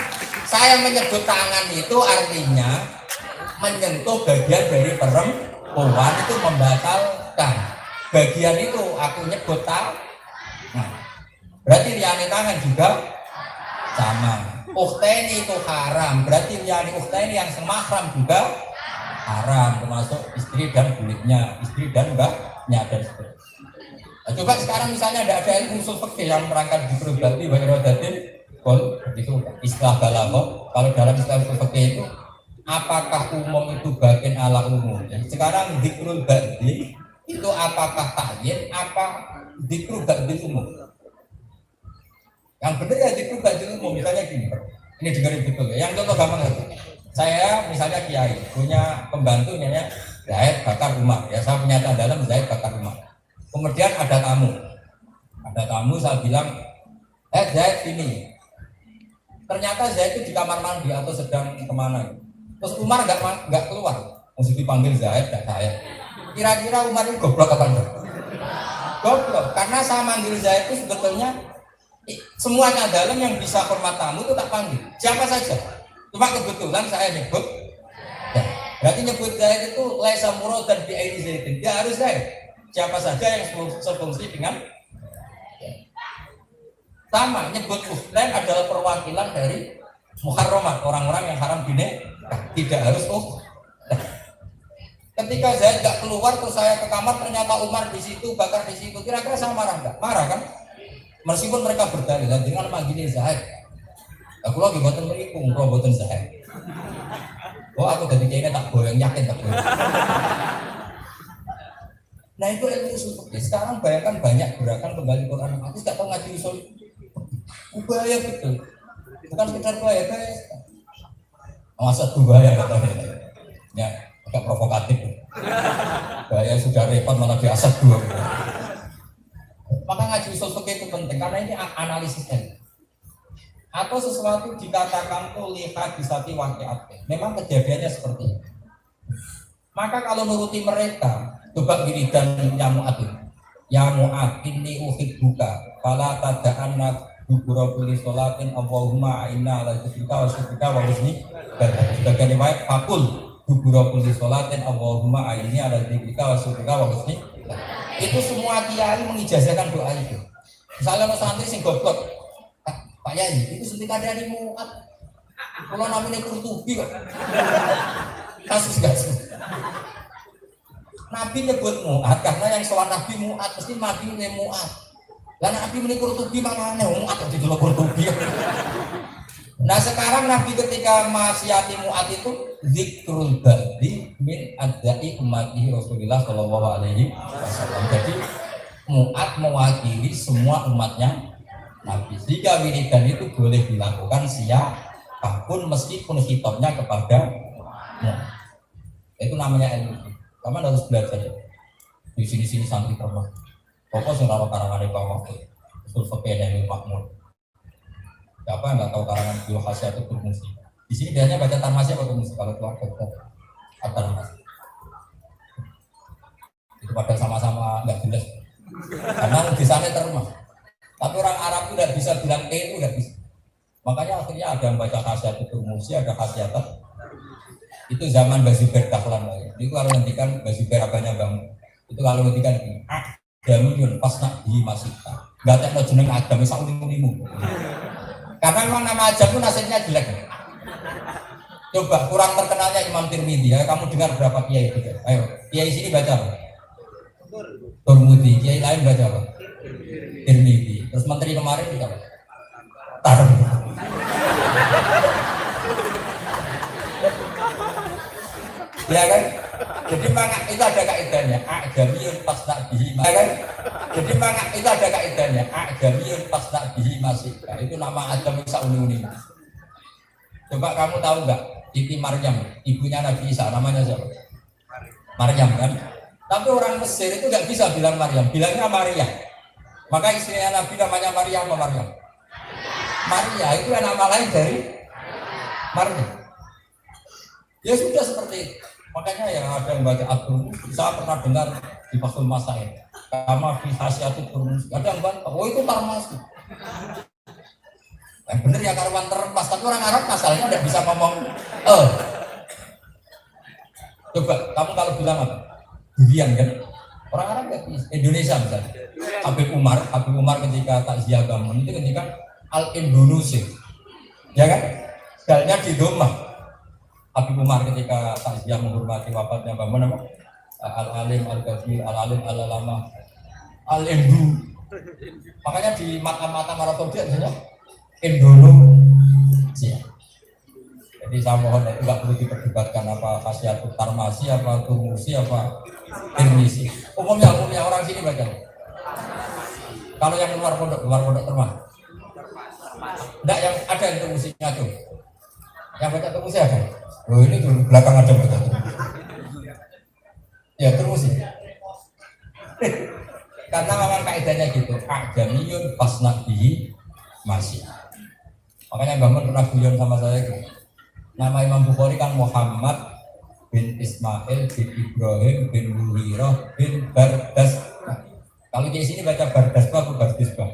saya menyebut tangan itu artinya menyentuh bagian dari perempuan itu membatalkan. Bagian itu aku nyebut tangan. Nah, berarti liyane tangan juga sama. Ukhtaini itu haram. Berarti liyane ukhtaini yang semahram juga haram, termasuk istri dan buliknya, istri dan mbaknya dan sebagainya. Nah, coba sekarang misalnya ada ilmu usul fikih yang merangkap di berarti wa iradatin kol itu istilah balaghah. Kalau dalam istilah usul fikih itu apakah umum itu bagian ala umum? Sekarang zikrul ba'di itu apakah ta'yin apa zikrul ba'di umum? Yang benar ya zikrul ba'di umum. Misalnya gini, ini dengarin betul ya. Yang contoh gampang itu. Saya misalnya kiai punya pembantu namanya Zaid bakar rumah. Ya saya punya dalam Zaid bakar rumah. Kemudian ada tamu saya bilang, Zaid ini. Ternyata Zaid itu di kamar mandi atau sedang kemana? Terus Umar nggak keluar, mesti dipanggil Zaid dan saya. Kira-kira Umar ini goblok apa enggak? Goblok, karena saya manggil Zaid itu sebetulnya semuanya dalam yang bisa hormat tamu itu tak panggil, siapa saja. Cuma kebetulan saya nyebut, ya, berarti nyebut Zaid itu laisa muradan bi aini Zaidin. Dia harus Zaid, siapa saja yang sefungsi dengan. Sama nyebut ukhtain adalah perwakilan dari muharramat, orang-orang yang haram dinikah. Tidak harus ketika Zaid nggak keluar terus saya ke kamar ternyata Umar di situ bakar di situ, kira-kira saya marah nggak? Marah kan? Meskipun mereka berdalil dengan manggilin Zaid, aku lagi buatan berikung, kalau buatan Zaid. Oh aku dari kayaknya tak boleh yakin tak boleh. Nah itu ilmu usul fikih. Sekarang bayangkan banyak gerakan kembali Quran hadis nggak tahu ngaji usul. Bahaya betul. Bukan sekedar bahaya. Masa tuh bahaya katanya. Ya, agak provokatif. Bahaya sudah repot malah diasap dua. Maka ngaji usul fikih itu penting karena ini analisisnya. Atau sesuatu dikatakan tuh lihat bisa waqi'at. Memang kejadiannya seperti itu. Maka kalau nuruti mereka, coba wiridan ya Mu'ad. Ya Mu'ad, inni uhibbuka fala tada'anna dubura kulli sholatin Allahumma inna ala dzikrika wa syukrika wa husni ibadah. Sebagian riwayat fakul dubura kulli sholatin Allahumma inna ala dzikrika wa syukrika wa husni ibadah. Itu semua kiai mengijazahkan doa itu. Misalnya mau santri sing goblok, Pak Yai, itu suntikan dari Mu'ad. Kalau namanya Qurtubi kok. Kasus gak sih? Nabi nyebut Mu'ad karena yang soal Nabi Mu'ad mesti Nabi Mu'ad. Karena Nabi meni Qurtubi makanya Mu'ad jadi dulu Qurtubi. Nah sekarang Nabi ketika masyati Mu'ad itu zikrul ba'di min adza'i ummati Rasulullah sallallahu alaihi wasallam. Jadi Mu'ad mewakili semua umatnya Nabi. Jika wiridan itu boleh dilakukan siang apapun meskipun hitopnya kepada itu namanya ilmu. Kamu harus belajar ya. Di sini santri terus. Fokus yang tahu karangan Pak Mahfud, usul fikih dari Makmur. Siapa yang nggak tahu karangan Beliau Khasyatul Turmusi? Di sini biasanya baca Tarmasi atau Turmusi kalau keluar dokter atau Tarmasi. Itu pada sama-sama nggak jelas. Karena di sana termah. Tapi orang Arab itu tidak bisa bilang itu nggak bisa. Makanya akhirnya ada yang baca Khasyatul Turmusi, ada Khasyatul. Itu zaman Bazubair Dahlan. Itu kalau ngendikan Bazubair abahnya Bang. Itu kalau ngendikan Jamiyun pas nak di masjidnya, nggak ada jeneng Adam, misal ulimu. Karena memang nama Adam itu nasibnya jelek. Coba kurang terkenalnya Imam Tirmidzi ya, kamu dengar berapa kiai itu? Ayo, kiai sini baca apa? Turmudi, kiai lain baca apa? Tirmidzi. Terus menteri kemarin itu apa? Tar. Ya kan? Jadi maka itu ada kaidahnya. Ajamiyun pasna bihi. Ya kan? Jadi maka itu ada kaidahnya. Ajamiyun pasna bihi masih. Nah, itu nama Adam Sauni. Coba kamu tahu nggak? Siti Maryam, ibunya Nabi Isa, namanya siapa? Maryam kan? Tapi orang Mesir itu nggak bisa bilang Maryam, bilangnya Maria. Maka istrinya Nabi namanya Maria apa Maryam? Maria itu nama lain dari Maryam. Ya sudah seperti itu. Makanya yang ada yang baca Abdul, saya pernah dengar di Fathul Masail. Kama fi Khasyatul Turmusi. Ada yang bantah, oh itu Tarmasi. Yang benar ya karuan terlepas, tapi orang Arab masalahnya tidak bisa ngomong. Coba kamu kalau bilang apa? Durian kan? Orang Arab nggak bisa. Indonesia misalnya. Habib Umar ketika takziah Gamun itu ketika Al Indonesia, ya kan? Dalnya di Domah. Habib Umar ketika takziah menghormati wafatnya Gamun apa? Al-Alim Al-Ghafir, Al-Alim Al-Alama, Al-Indu. Makanya di mata-mata maraton dia misalnya Indonesia. Jadi saya mohon itu nggak perlu diperdebatkan apa Khasyatul Tarmasi, apa Turmusi, apa Tirmizi. Umumnya orang sini baca. Kalau yang luar pondok termah. Enggak, yang ada yang Turmusinya tuh. Yang baca Turmusi ada. Oh ini di belakang ada baca Turmusi. Ya Turmusi. Karena memang kaidahnya gitu. Ajamiyun pasna bihi masih. Makanya Bang pernah guyon sama saya gitu. Nama Imam Bukhari kan Muhammad bin Ismail bin Ibrahim bin Mughirah bin Bardas. Nah, kalau di sini baca Bardasbah atau Bardisbah?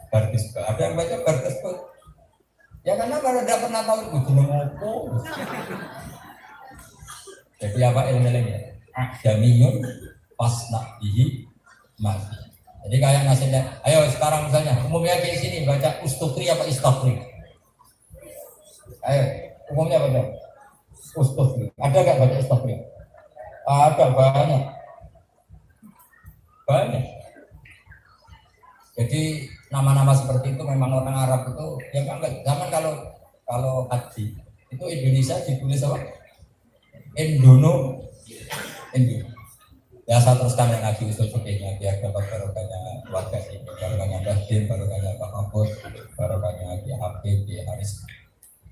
Bardisbah. Ada yang baca Bardasbah. Ya karena kalau tidak pernah tahu itu jeneng apa. Jadi apa ilmu-ilmunya? Ajamiyun pasna bihi masih. Jadi kayak nasibnya, ayo sekarang misalnya umumnya di sini baca Ustufri apa Istafri? Ayo, umumnya baca Ustufri. Ada nggak baca Istafri? Ada banyak. Jadi nama-nama seperti itu memang orang Arab itu yang enggak zaman kalau haji itu Indonesia ditulis apa? Indo. Ya saya teruskan yang ngaji usul fikihnya biar dapat barokahnya keluarga ini, barokahnya Bahdin, barokahnya Pak Mahfud, barokahnya Ki Habib, Ki Haris.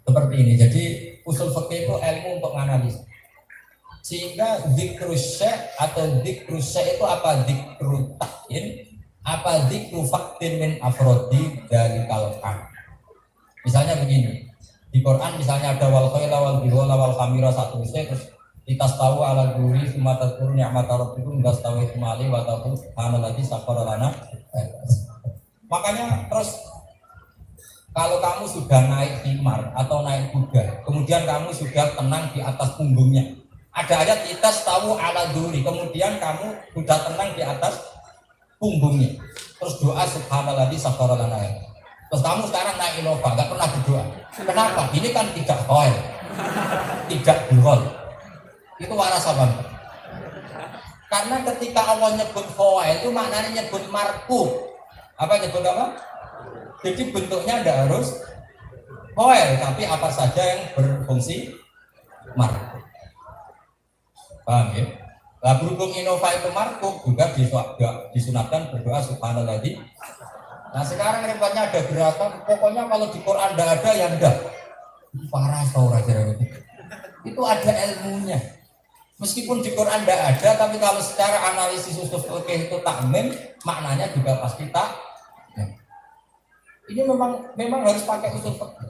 Seperti ini. Jadi usul fikih itu ilmu untuk menganalisis. Sehingga dzikru syekh atau dzikru syekh itu apa? Dzikru ta'in, apa dzikru faktin min afrodi dari kalqan. Misalnya begini. Di Quran misalnya ada wal khayla wal bihola wal khamira satu syekh terus Itas tahu ala duri semata turun ni'mat rabbikum das tahu ismali wa tahu ana lagi sakhara lana. Makanya terus kalau kamu sudah naik himar atau naik kuda, kemudian kamu sudah tenang di atas punggungnya. Ada ayat itas tahu ala duri, kemudian kamu sudah tenang di atas punggungnya. Terus doa subhanalladzi sakhara lana. Terus kamu sekarang naik Innova, enggak pernah berdoa. Kenapa? Ini kan tidak khair. Tidak birol. Itu waras apa? Karena ketika Allah nyebut khawail itu maknanya nyebut marku. Apa nyebut apa? Jadi bentuknya tidak harus khawail, tapi apa saja yang berfungsi marku. Paham ya? Nah, berhubung Innova itu marku juga disunatkan berdoa subhanalladzi Nah sekarang repotnya ada gerakan, pokoknya kalau di Quran tidak ada ya enggak. Itu parah tau raja itu. Itu ada ilmunya. Meskipun di Quran tidak ada, tapi kalau secara analisis usul fikih itu takmin, maknanya juga pasti tak. Ini memang harus pakai usul fikih.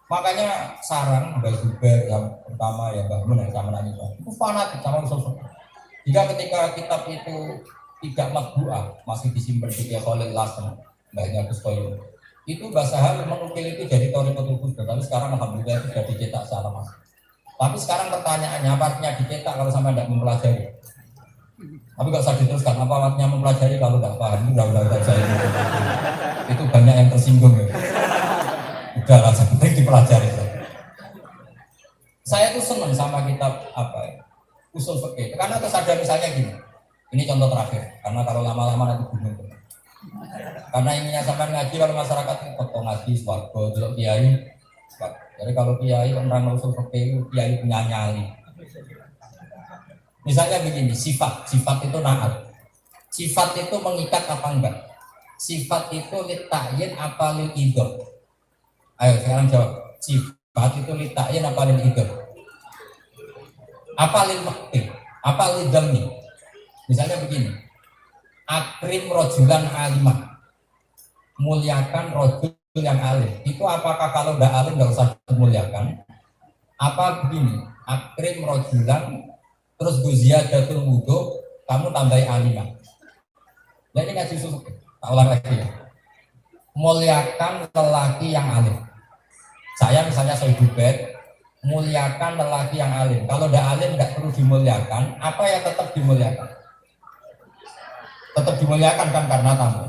Makanya sarang Mbak Zubair yang pertama ya Mbak Mun yang sama nanya itu fanatik sama usul fikih. Jika ketika kitab itu tidak matbu'ah, masih disimpan di Khalil Lasan, Mbaknya Kustoyo, itu Mbak Sahal menukil itu jadi Thariqatul Qudus, tapi sekarang alhamdulillah itu sudah dicetak secara massal. Tapi sekarang pertanyaannya, apa artinya dicetak kalau sampai tidak mempelajari? Tapi nggak usah diteruskan, apa artinya mempelajari kalau tidak paham? Udah saya itu banyak yang tersinggung ya. Udah lah, penting dipelajari. Saya tuh senang sama kitab apa ya, usul fikih. Karena terus ada misalnya gini, ini contoh terakhir. Karena kalau lama-lama nanti bingung. Karena inginnya sampai ngaji kalau masyarakat itu ngaji, swarga, dulu kiai. Jadi kalau kiai orang usul fikih, kiai punya nyali. Misalnya begini, sifat itu naat. Sifat itu mengikat apa enggak? Sifat itu litayin apa lil idoh? Ayo sekarang jawab. Sifat itu litayin apa lil idoh? Apa lil makti? Apa lil dami? Misalnya begini. Akrim rojulan alimah. Muliakan rojul yang alim. Itu apakah kalau tidak alim nggak usah dimuliakan? Apa begini? Akrim rojulan terus guziyadatul wudu, kamu tambahi alimah. Jadi ngaji susu. Tak ulang lagi ya. Muliakan lelaki yang alim. Saya misalnya Sohibubet, muliakan lelaki yang alim. Kalau tidak alim tidak perlu dimuliakan. Apa yang tetap dimuliakan? Tetap dimuliakan kan karena tamu.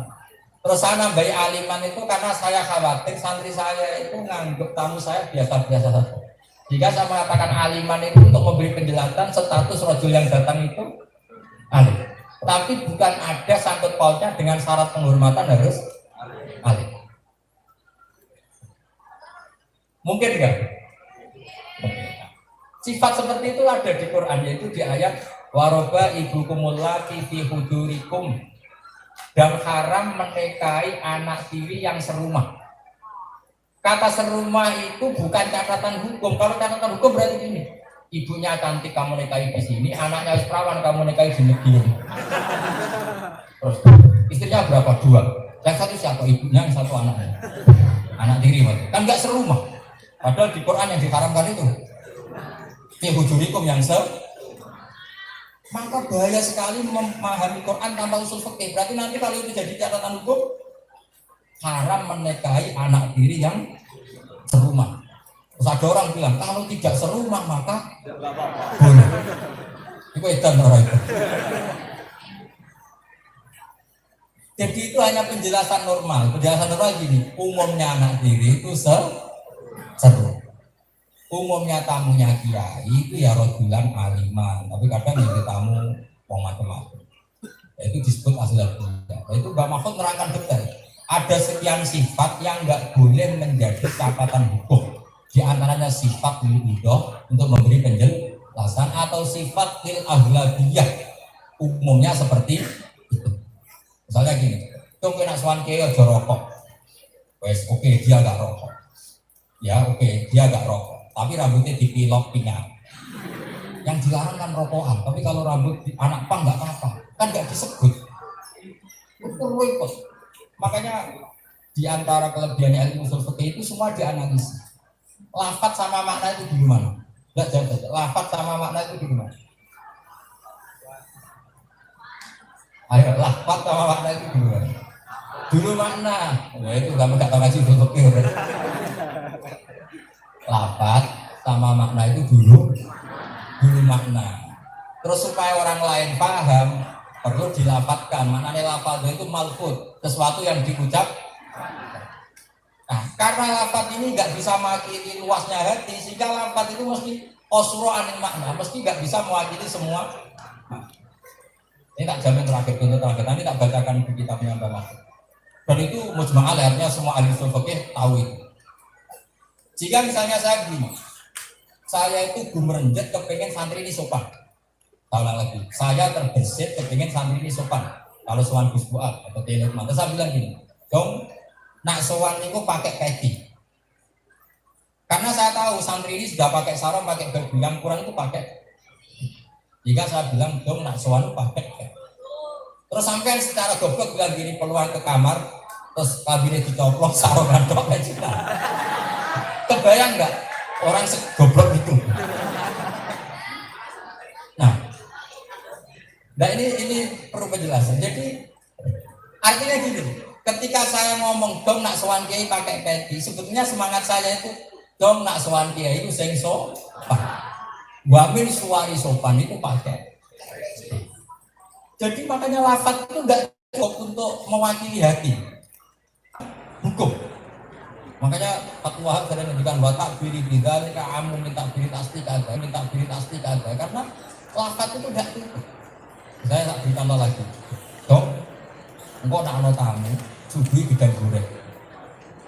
Terus saya nambahi aliman itu karena saya khawatir santri saya itu nganggap tamu saya biasa-biasa saja. Jika saya mengatakan aliman itu untuk memberi penjelasan status rojul yang datang itu alim. Tapi bukan ada sangkut pautnya dengan syarat penghormatan harus alim. Mungkin enggak? Sifat seperti itu ada di Quran, yaitu di ayat waroba ibukumul laki fi hudurikum, dan haram menikahi anak tiri yang serumah. Kata serumah itu bukan catatan hukum. Kalau catatan hukum berarti gini, ibunya cantik kamu nikahi di sini, anaknya perawan kamu nikahi di negeri. Terus istrinya berapa? 2. Yang satu siapa? Ibunya, yang satu anaknya. Anak tiri kan nggak serumah. Padahal di Quran yang diharamkan itu fi hujurikum yang maka bahaya sekali memahami Quran tanpa usul fikih. Berarti nanti kalau itu jadi catatan hukum, haram menikahi anak tiri yang serumah. Terus ada orang bilang kalau tidak serumah maka boleh. Itu edan orang itu. Jadi itu hanya penjelasan normal. Penjelasan normal gini, umumnya anak tiri itu seru. Umumnya tamunya kiai itu ya rojulan aliman, tapi kadang jadi tamu wong macam-macam. Itu disebut aslabiyah. Itu Mbak Mahfud nerangkan detail. Ada sekian sifat yang nggak boleh menjadi catatan hukum. Di antaranya sifat lil idoh untuk memberi penjelasan atau sifat lil aghlabiyah. Umumnya seperti itu. Misalnya gini, tunggu nak suan kiai aja rokok. Wes oke, dia nggak rokok. Ya oke, dia nggak rokok. Tapi rambutnya dipilok pingat. Yang dilarang kan rokokan. Tapi kalau rambut anak pang nggak apa-apa, kan nggak disebut. Itu repot. Makanya di antara kelebihan ilmu usul fikih itu semua dianalisis. Lafaz sama makna itu di mana? Nggak jawab. Lafaz sama makna itu di mana? Ayo, lafaz sama makna itu di mana? Dulu makna. Ya itu kamu nggak tahu ngaji usul fikih. Lafaz sama makna itu dulu makna. Terus supaya orang lain paham perlu dilafadzkan. Maknanya lafaz itu malfuz, sesuatu yang diucap. Nah, karena lafaz ini nggak bisa mewakili luasnya hati, sehingga lafaz itu mesti osro anil makna, mesti nggak bisa mewakili semua. Nah, ini tak jamin terakhir, contoh terakhir. Nanti tak bacakan di kitabnya Mbak Mahfud. Dan itu mujma'al, artinya semua ahli usul fikih tahu itu. Jika misalnya saya begini, saya itu gumerenjet kepengen santri ini sopan. Ulang lagi, saya terbesit kepengen santri ini sopan. Kalau soal Gus Buat atau Teluk Mantas, saya bilang gini, dong nak sowan niku pakai peci. Karena saya tahu santri ini sudah pakai sarung, pakai baju yang kurang itu pakai. Jika saya bilang dong nak sowan pakai peci. Terus sampai secara goblok bilang gini peluang ke kamar, terus kabinet dicoplok sarungan tok peci. Kebayang nggak orang segoblok itu? Nah ini perlu penjelasan. Jadi artinya gini, ketika saya ngomong dong nak sowan kiai pakai peci, sebetulnya semangat saya itu dong nak sowan kiai itu sing sopan. Wamin suwari sopan itu pakai. Jadi makanya lafaz itu enggak cukup untuk mewakili hati. Hukum. Makanya fatwa sering menunjukkan watak biri bidzal kamu minta biri tasdik ada, karena lafaz itu enggak cukup. Saya tak beri contoh lagi. Dong, engkau nak ada tamu, subuhi bidang goreng.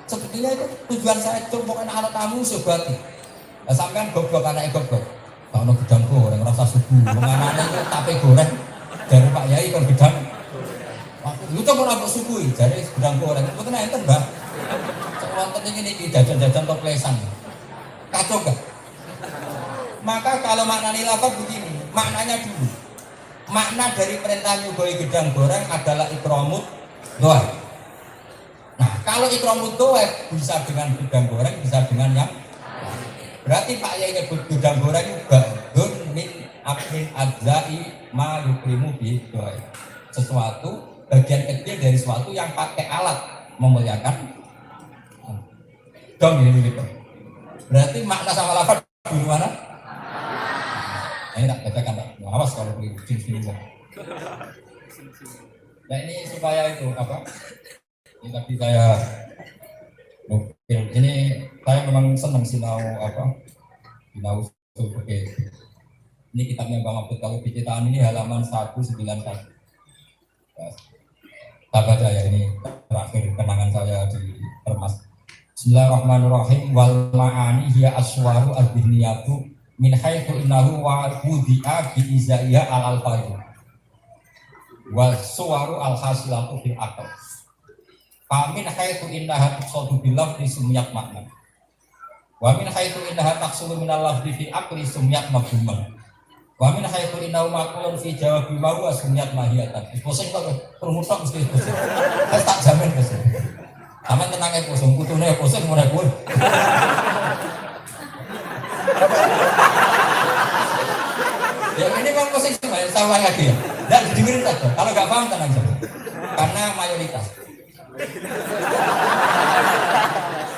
Sebetulnya itu tujuan saya itu pokoknya anak tamu sebati. Nah, sampean goblok anaknya goblok. Kalau ada bidang goreng rasa subuh, menganaknya itu tape goreng dari Pak Yai kan bidang. Lu coba rambut subuhi, jadi bidang goreng. Sebetulnya itu enggak. Soal penting ini jajan-jajan toplesan. Kacau enggak? Maka kalau maknanya lafaz begini, maknanya dulu. Makna dari perintah nyuguhi gedang goreng adalah ikramut doa. Nah, kalau ikramut doa bisa dengan gedang goreng, bisa dengan yang berarti Pak Yai nyebut gedang goreng badun min abmin adzai ma yukrimu bi doa. Sesuatu bagian kecil dari sesuatu yang pakai alat memuliakan. Dong ini gitu. Berarti makna sama lafaz di mana? Ini tak bacakan tak, awas kalau beli sini. Nah ini supaya itu apa? Ini tadi saya nukil. Ini saya memang senang sinau apa? Sinau oke. Ini kitabnya Bang Abdul kalau penciptaan ini halaman 191. Ya, tak baca ya ini terakhir kenangan saya di Termas. Bismillahirrahmanirrahim. Wal ma'ani hiya aswaru al-bihniyatu min haitsu innahu wa wudi'a bi izaiha al-alfadhu wal suwaru al-hasilatu fil aql fa min haitsu innaha tuqsadu bil lafzi sumiyat makna wa min haitsu innaha taqsulu min al-lafzi fi aqli sumiyat mafhuman wa min haitsu innahu maqulun fi jawabi wa huwa sumiyat mahiyatan. Pusing kok permutok mesti pusing. Saya tak jamin pusing. Aman tenang ya pusing, putune pusing mulai pun. Ya ini kan posisi sama lagi ya. Dan didengerin saja. Kalau nggak paham tenang saja. Karena mayoritas.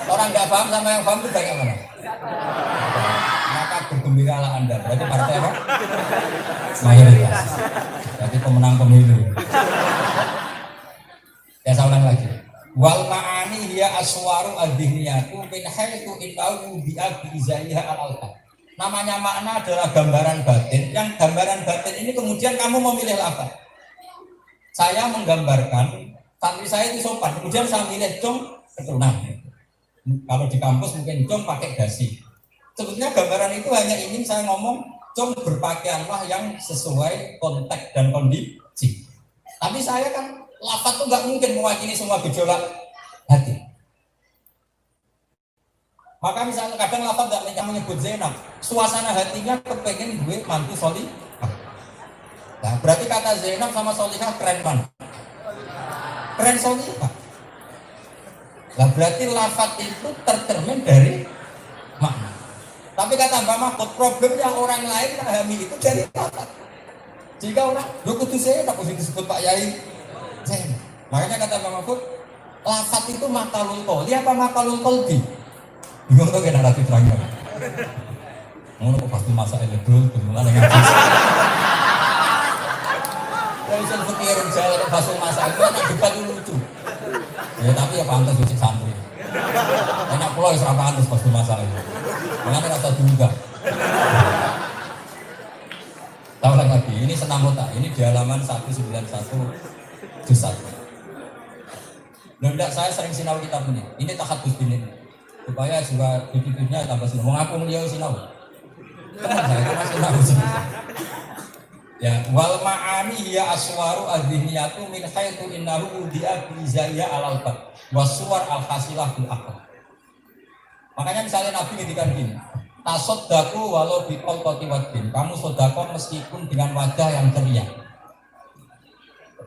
Orang nggak paham sama yang paham itu banyak mana? Maka bergembiralah Anda. Berarti partai apa? Mayoritas. Berarti pemenang pemilu. Ya saya ulang lagi. Wal ma'ani hiya aswaru al-dhihniyatu min haitsu innahu bi'a bi izaiha al-alfaz. Namanya makna adalah gambaran batin. Yang gambaran batin ini kemudian kamu memilih apa? Saya menggambarkan santri saya itu sopan. Kemudian saya milih cung keturunan. Kalau di kampus mungkin cung pakai dasi. Sebetulnya gambaran itu hanya ingin saya ngomong cung berpakaianlah yang sesuai konteks dan kondisi. Tapi saya kan lafaz itu nggak mungkin mewakili semua gejolak hati. Maka misalnya kadang lafaz nggak menyebut Zainab, suasana hatinya kepengen gue mantu solihah. Nah, berarti kata Zainab sama solihah keren kan? Keren solihah. Nah, berarti lafaz itu tercermin dari makna. Tapi kata Mbak Mahfud, problemnya orang lain memahami itu dari lafaz. Jika orang, lu kudu Zainab, disebut Pak Yai Zainab. Makanya kata Mbak Mahfud, lafaz itu makalul qoli apa makalul qalbi? Bingung tuh kena rati terangnya. Mau kok pasti masa elektron bermula dengan ya bisa pikir jalan bahasa masa itu nak debat itu lucu. Ya tapi ya pantas ucap santri. Enak pulau ya pantas pasti masa itu. Makanya rasa juga. Tahu lagi, ini senam otak. Ini di halaman 191 juz 1. Nah, saya sering sinau kitab ini. Ini tahadus ini. Supaya juga bibit-bibitnya tambah sinau. Mengaku beliau sinau. Tenang saya karena sinau sini. Ya, wal ma'ani hiya aswaru adziniyatu min haitsu innahu di'a bi izaiha al-alfaz. wasuwar al-hasilah bil akhlak. Makanya misalnya Nabi ngendikan gini, tasoddaku walau biqol kotiwadin, kamu sodako meskipun dengan wajah yang ceria.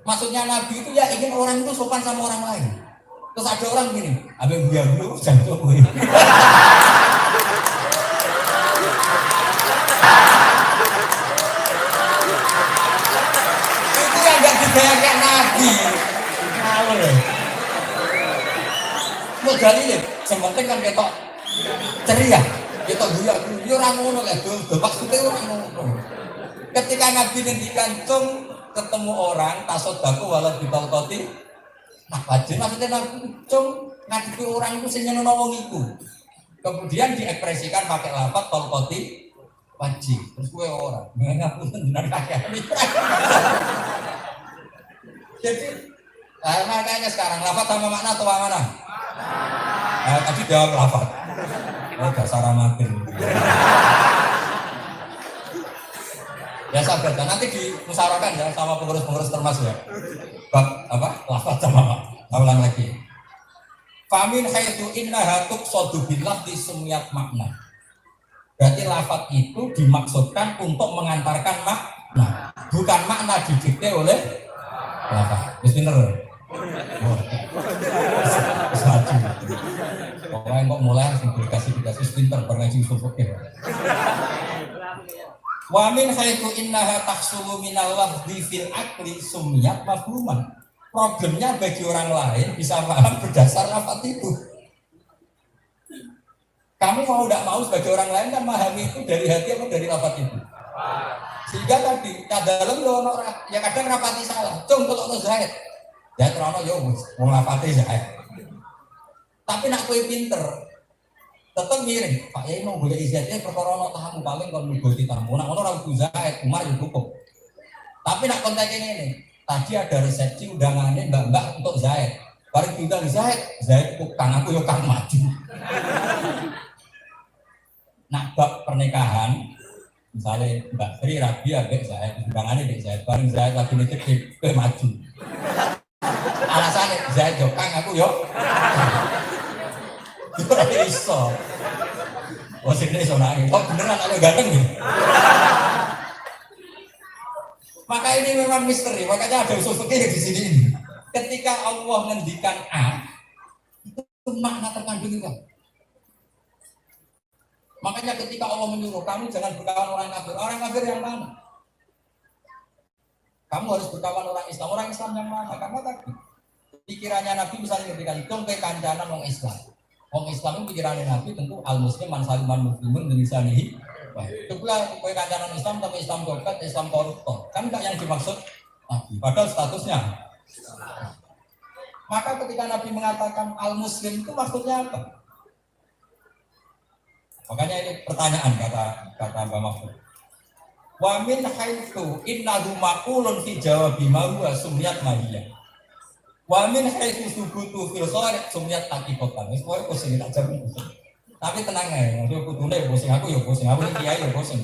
Maksudnya Nabi itu ya ingin orang itu sopan sama orang lain. Terus ada orang gini, abang biar jantung gue. Itu yang gak dibayangkan Nabi. Ngawur ya. Mau jadi nih, sementing kan ketok ceria, ketok guya orang ngono lah, maksudnya orang ngono. Ketika Nabi ngendikan ketemu orang tasoddaku walau bitolkoti, nah wajib maksudnya Nabi ngadepi orang itu sing nyenengno wong iku. Kemudian diekspresikan pakai lafaz tolkoti wajib. Terus gue orang ngapunten jenengan kakek. Jadi makanya sekarang lafaz sama makna atau mana? Tadi jawab lafaz. Dasar amatir. Ya sabar, nanti dimusyawarahkan ya sama pengurus-pengurus termasuk ya. Bab apa? Lafaz sama apa? Ulang lagi. Famin haitsu innaha tuqsadu billah disumiyat makna. Berarti lafaz itu dimaksudkan untuk mengantarkan makna, bukan makna didikte oleh lafaz. Wis pinter. Pokoknya kok mulai dikasih pinter bergaji usul fikih. Wa min haitsu innaha tahsulu minal lafzi fil aqli sumiyat mafhuman. Problemnya bagi orang lain bisa paham berdasar lafaz itu. Kamu mau tidak mau sebagai orang lain kan memahami itu dari hati atau dari lafaz itu. Sehingga tadi kadang ya kadang rapati salah. Cung kalau Zaid. Ya terano yo wong lafate Zaid. Tapi nak kowe pinter tetap miring, Pak Yai mau boleh izatnya perkara ono tamu paling kon mleboti tamu. Nak ngono ora kudu Zaid, Umar yo cukup. Tapi nak kontaknya ini, tadi ada resepsi undangannya mbak-mbak untuk Zaid. Bareng diundang Zaid kang aku yo kang maju. Nak bab pernikahan, misalnya Mbak Sri Rabi ambek Zaid, undangannya mbek Zaid, bareng Zaid lagi nitip kowe maju. Alasannya Zaid yo kang aku yo. Ora iso. Oh sini iso nangis. Oh beneran ada ganteng nih. Maka ini memang misteri. Makanya ada usul fikih di sini. Ketika Allah ngendikan A, itu makna terkandung itu. Makanya ketika Allah menyuruh kamu jangan berkawan orang kafir. Orang kafir yang mana? Kamu harus berkawan orang Islam. Orang Islam yang mana? Karena tadi pikirannya Nabi misalnya ngendikan itu ke kancanan orang Islam. Wong Islam itu pikirannya Nabi tentu al-muslim man saliman muslimun min lisanihi. Itu pula kowe kancanan Islam tapi Islam dokat, Islam koruptor. Kan enggak yang dimaksud Nabi. Padahal statusnya. Maka ketika Nabi mengatakan al-muslim itu maksudnya apa? Makanya ini pertanyaan kata Mbak Mahfud. Wa min haitsu innahu maqulun fi jawabi ma huwa sumyat mahiyah. Wa min haitsu subutu fil kharij sumyat haqiqatan. Wis kowe pusing tak jawab. Tapi tenang ae, yo kudune pusing aku yo pusing, aku iki kiai yo pusing.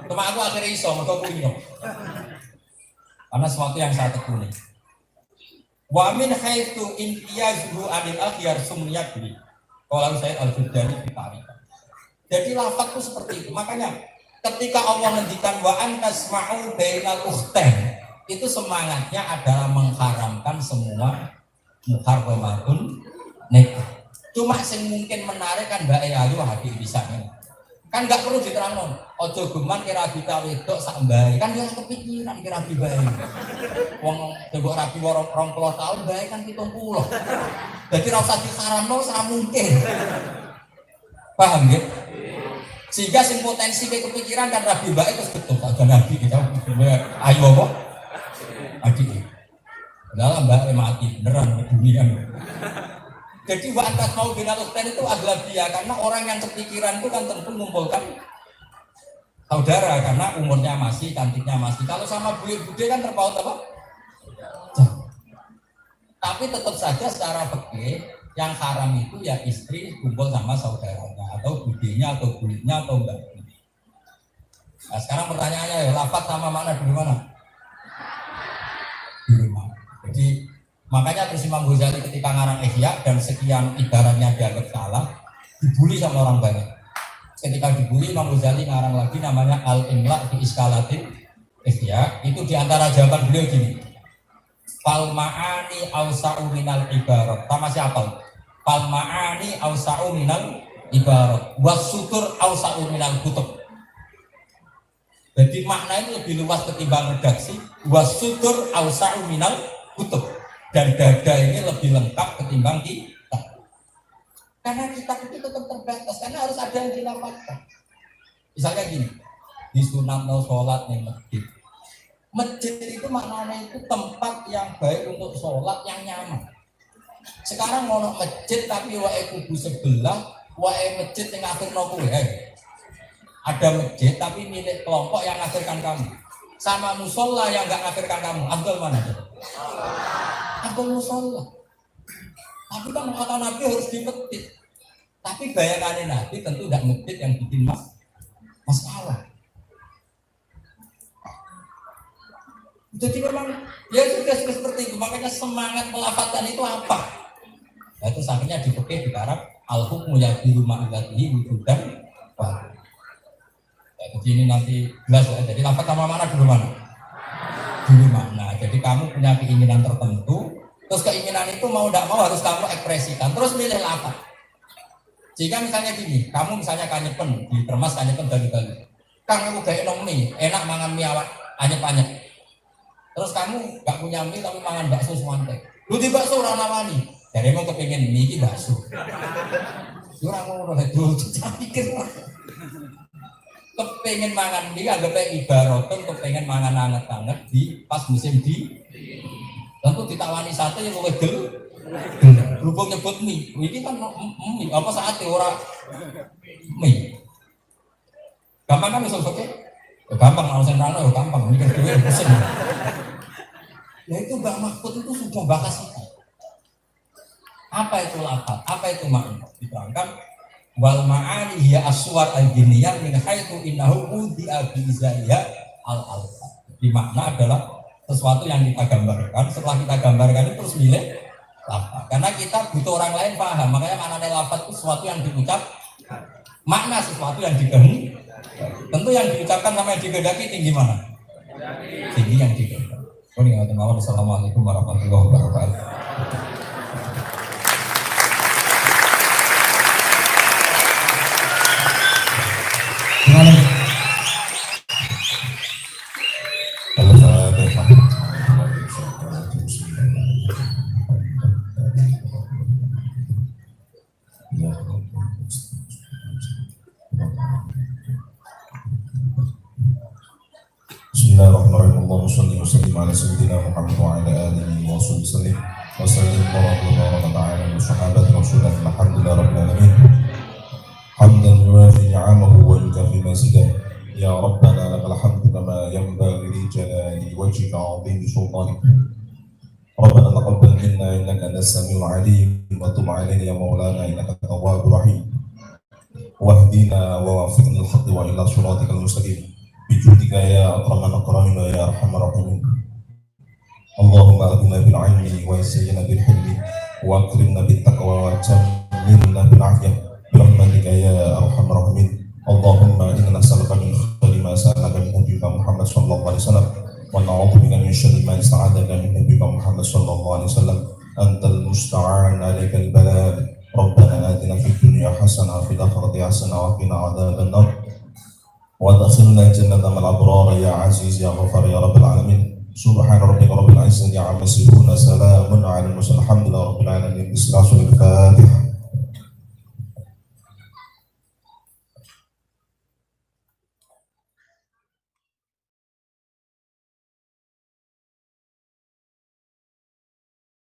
Cuma aku akhirnya iso mergo kuwi. Karena sesuatu yang saya tekuni. Wa min haitsu intiyazuhu anil akhyar sumyat bi. Kalau saya al-Jurdani ditarik. Jadi lafaz itu seperti itu. Makanya ketika Allah menghentikan wa antasma'u bainal ukhtain, itu semangatnya adalah mengharamkan semua muharramatun nikah. Cuma sing mungkin menarik kan Mbak Ayu hati bisa kan nggak perlu diterangkan. Ojo geman kira kita wedok sak mbae kan dia kepikiran kira rabi bae. Wong coba rabi 20 tahun bae kan 70. Jadi ora usah diharamno ora mungkin. Paham ya? Sehingga sing potensi kepikiran kan rabi bae terus betul ada nabi kita ayo apa? Adik. Dalam Mbak mati beneran dunia. Jadi wakas mau binalukten itu adalah dia karena orang yang kepikiran itu kan tentu mengumpulkan saudara karena umurnya masih, cantiknya masih. Kalau sama buyut-buyut kan terpaut apa? Tapi tetap saja secara fikih yang haram itu ya istri kumpul sama saudaranya atau budenya atau buyutnya atau enggak. Nah sekarang pertanyaannya ya lafaz sama mana di mana? Di rumah. Jadi Makanya terus Imam Ghazali ketika ngarang Ihya dan sekian ibaratnya dianggap salah, dibully sama orang banyak. Ketika dibully, Imam Ghazali ngarang lagi namanya Al-Imla fi Iskalatin Ihya. Itu diantara jawaban beliau gini, fal ma'ani awsa'u minal ibarat. Sama siapa? Fal ma'ani awsa'u minal ibarat wasutur awsa'u minal kutub. Jadi makna itu lebih luas ketimbang redaksi. Wasutur awsa'u minal kutub. Dan dada ini lebih lengkap ketimbang kita. Karena kita itu tetap terbatas. Karena harus ada yang dilapatkan. Misalnya gini, di sunat no sholat nih masjid. Masjid itu maknanya itu tempat yang baik untuk sholat yang nyaman. Sekarang mau masjid tapi wae kubu sebelah, wae masjid yang akhir no kue. Ada masjid tapi milik kelompok yang ngakhirkan kamu. Sama musola yang nggak ngakhirkan kamu. Abdul mana? Abdul musola. Tapi kan kata Nabi harus di masjid. Tapi bayangannya Nabi tentu tidak masjid yang bikin masalah. Jadi memang ya sudah seperti itu. Makanya semangat melafatkan itu apa? Nah, itu akhirnya dipekeh di Arab al-hukmu yabiru ma'ilatihi wujudan wa. Jadi ini nanti jelas ya. Jadi lafaz sama mana dulu mana? Dulu mana. Jadi kamu punya keinginan tertentu, terus keinginan itu mau tidak mau harus kamu ekspresikan. Terus milih lafaz. Jika misalnya gini, kamu misalnya kanyepen di termas kanyepen dari-dari. Kang aku gak enak mie, enak mangan mie awak anyep-anyep. Terus kamu gak punya mie tapi mangan bakso semante. Lu di bakso ora nawani. Jadi emang kepengin mie iki bakso. Ora ngono itu pikir. Kepengen mangan mie agak ibaratkan kepengen mangan anget-anget di pas musim di. Tentu ditawani sate yang luwih gel. Berhubung nyebut mie, ini kan mie apa sate ora mie. Gampang kan misalnya oke? Gampang kalau saya nanya, gampang mikir dulu pusing. Ya itu Mbak Mahfud itu sudah bahas itu. Apa itu lafaz? Apa itu makna? Diterangkan wal ma'ani hiya aswar al-jinniyah min haitsu innahu udi'a bi izaiha al-alfaz. Di makna adalah sesuatu yang kita gambarkan, setelah kita gambarkan itu terus milih lafaz. Karena kita butuh orang lain paham, makanya maknanya lafaz itu sesuatu yang diucap, makna sesuatu yang dikehendaki. Tentu yang diucapkan sama yang dikehendaki tinggi mana? Tinggi yang dikehendaki. Assalamualaikum warahmatullahi wabarakatuh. Bismillahirrahmanirrahim. Allahumma shalli wa sallim ala sayyidina Muhammad wa ala alihi wa sahbihi wa sallim wa ta'ala wa sahabati rasulullah alhamdulillah rabbil alamin. Hamdan yuwafi ni'amahu wa yukafi mazidah. Ya Rabbana lakal hamdu kama yanbaghi li jalali wajhika 'azimi sultanik. Rabbana taqabbal minna innaka antas samiul 'alim wa tub 'alaina ya maulana innaka tawwabur rahim. Wahdina wa waffiqna lil haqqi wa ila shiratikal mustaqim. Bijudika ya akraman akramin wa ya arhamar rahimin. Allahumma aghna bil ilmi wa yassirna bil hilmi wa akrimna bit taqwa wa jammilna bil afiyah birahmatika ya arhamar rahimin. Allahumma inna nas'aluka min khairi ma sa'alaka min nabiyyika Muhammad sallallahu alaihi wasallam wa na'udzubika min syarri ma ista'adzaka min nabiyyika Muhammad sallallahu alaihi wasallam. Antal musta'an 'alaikal balagh. Rabbana atina fid dunya hasanah wa fil akhirati hasanah wa qina adzaban nar. وادخلنا جنة مع الأبرار يا عزيز يا غفار يا رب العالمين. سبحان ربك رب العزة عما يصفون سلام على المرسلين الحمد لله رب العالمين. الفاتحة.